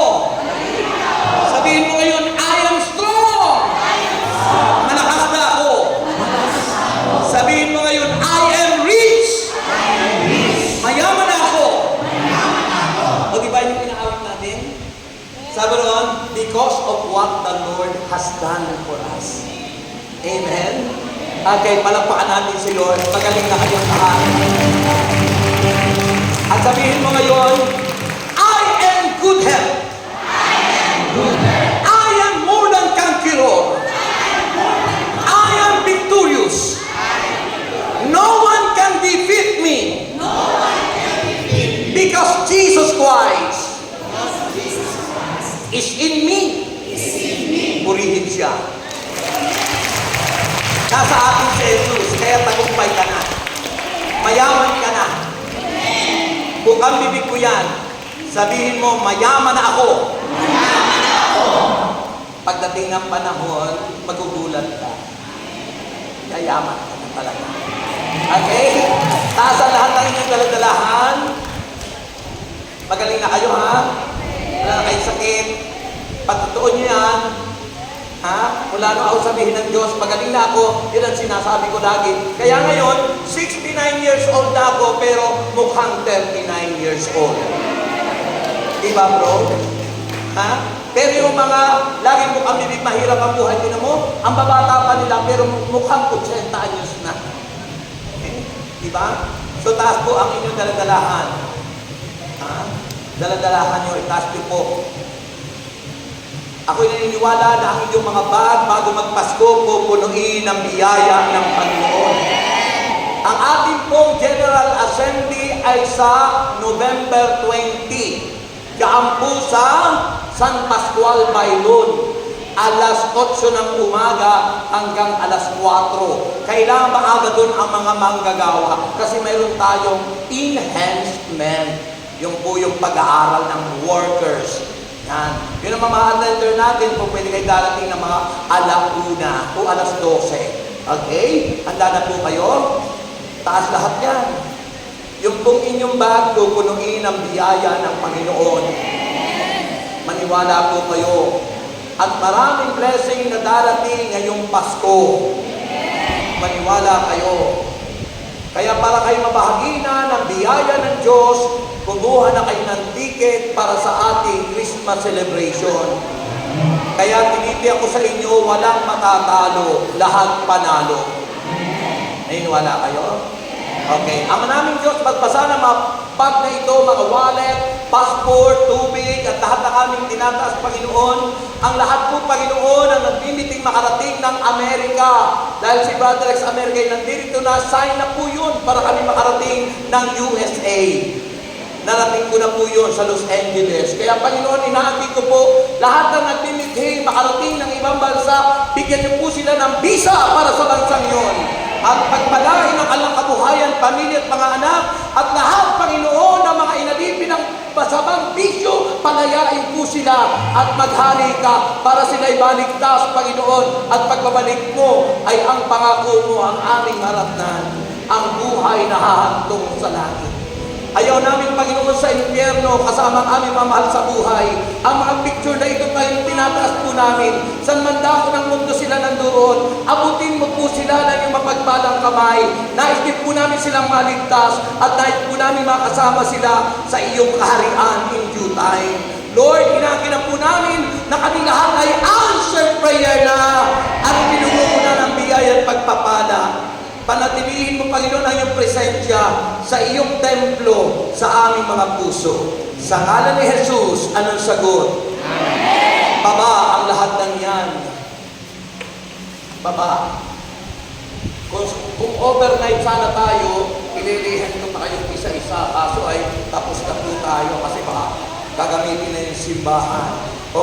Sabihin mo ngayon, I am strong. Malakas na ako. Sabihin mo ngayon, I am rich. Mayaman na ako. O di ba yung pinaawit natin? Sabi ron, because of what the Lord has done for us. Amen? Okay, palakpakan natin si Lord. Magaling na kayong lahat. At sabihin mo ngayon, I am good health. I am more than conqueror. I am victorious. No one can defeat me. Because Jesus Christ is in me. Purihin siya. Nasa atin si Jesus, kaya tagumpay ka na. Mayaman ka na. Bukang bibig ko yan. Sabihin mo, mayaman na ako. Pagdating ng panahon, magugulat ka. Yayaman ka na talaga. Okay? Taas ang lahat ng inyong daladalahan. Magaling na kayo, ha? Wala na kayong sakit. Patutuon nyo yan. Ha? Mula nung ako sabihin ng Diyos, magaling na ako, yun ang sinasabi ko lagi. Kaya ngayon, 69 years old na ako, pero mukhang 39 years old. Diba, bro? Ha? Pero yung mga laging mukhang bibig mahirap ang buhay, tinan mo, ang babata pa nila, pero mukhang 80 anyos na. Okay? Diba? So, taas po ang inyong daladalahan. Ha? Daladalahan nyo, itaas nyo po. Ako'y naniniwala na ang inyong mga bag bago magpasko, pupunuin ng biyaya ng Panginoon. Ang ating pong General Assembly ay sa November 20. Diyan po sa San Pascual, Bailon. Alas 8 ng umaga hanggang alas 4. Kailangan maaga doon ang mga manggagawa kasi mayroon tayong enhancement. Yung po yung pag-aaral ng workers. Yan. Yun ang mga attender natin kung pwede kayo darating ng mga alauna o alas 12. Okay? Handa na po kayo? Taas lahat yan. Yung pong inyong bag, pupunuin ang biyaya ng Panginoon. Maniwala po kayo. At maraming blessing na darating ngayong Pasko. Maniwala kayo. Kaya para kayo mabahagi na ng biyaya ng Diyos, kumuha na kayo ng ticket para sa ating Christmas celebration. Kaya tiniti ako sa inyo, walang matatalo, lahat panalo. Naniniwala kayo? Okay. Ang naming Diyos, magpasa na mga bag na ito, mga wallet, passport, tubig, at lahat ng aming tinataas, Panginoon. Ang lahat po, Panginoon, ang naglimiting makarating ng Amerika. Dahil si Brother X America ay nandito na, sign na po yun para kami makarating ng USA. Narating ko na po yun sa Los Angeles. Kaya Panginoon, inaagi ko po, lahat ng nagtimithi, makarating ng ibang bansa, bigyan niyo po sila ng visa para sa bansang yun. At pagpalain ng alang kabuhayan, pamilya at mga anak, at lahat, Panginoon, ng mga inalipin ng masabang bisyo, palayain po sila at maghari ka para sila'y baligtas, Panginoon. At pagbabalik mo ay ang pangako mo, ang aming haratnan, ang buhay na hahantong sa langit. Ayaw namin, Panginoon, sa impyerno kasama ang aming mamahal sa buhay. Ang mga picture na ito tayo tinataas po namin. San man dako ng mundo sila nandoon, abutin mo po sila ng iyong mapagpalang kamay. Nais din po namin silang maligtas at nais po namin makasama sila sa iyong kaharian in due time. Lord, inakin na po namin na kami lahat ay answered prayer na at pinuho mo na ng biyaya at pagpapala. Panatilihin mo, Panginoon, ang iyong presensya sa iyong templo, sa aming mga puso. Sa ngalan ni Jesus, anong sagot? Amen. Baba ang lahat ng yan. Baba. Kung overnight sana tayo, ililihan ko pa kayong isa-isa, kaso ay tapos na po tayo. tayo kasi baka gagamitin na yung simbahan.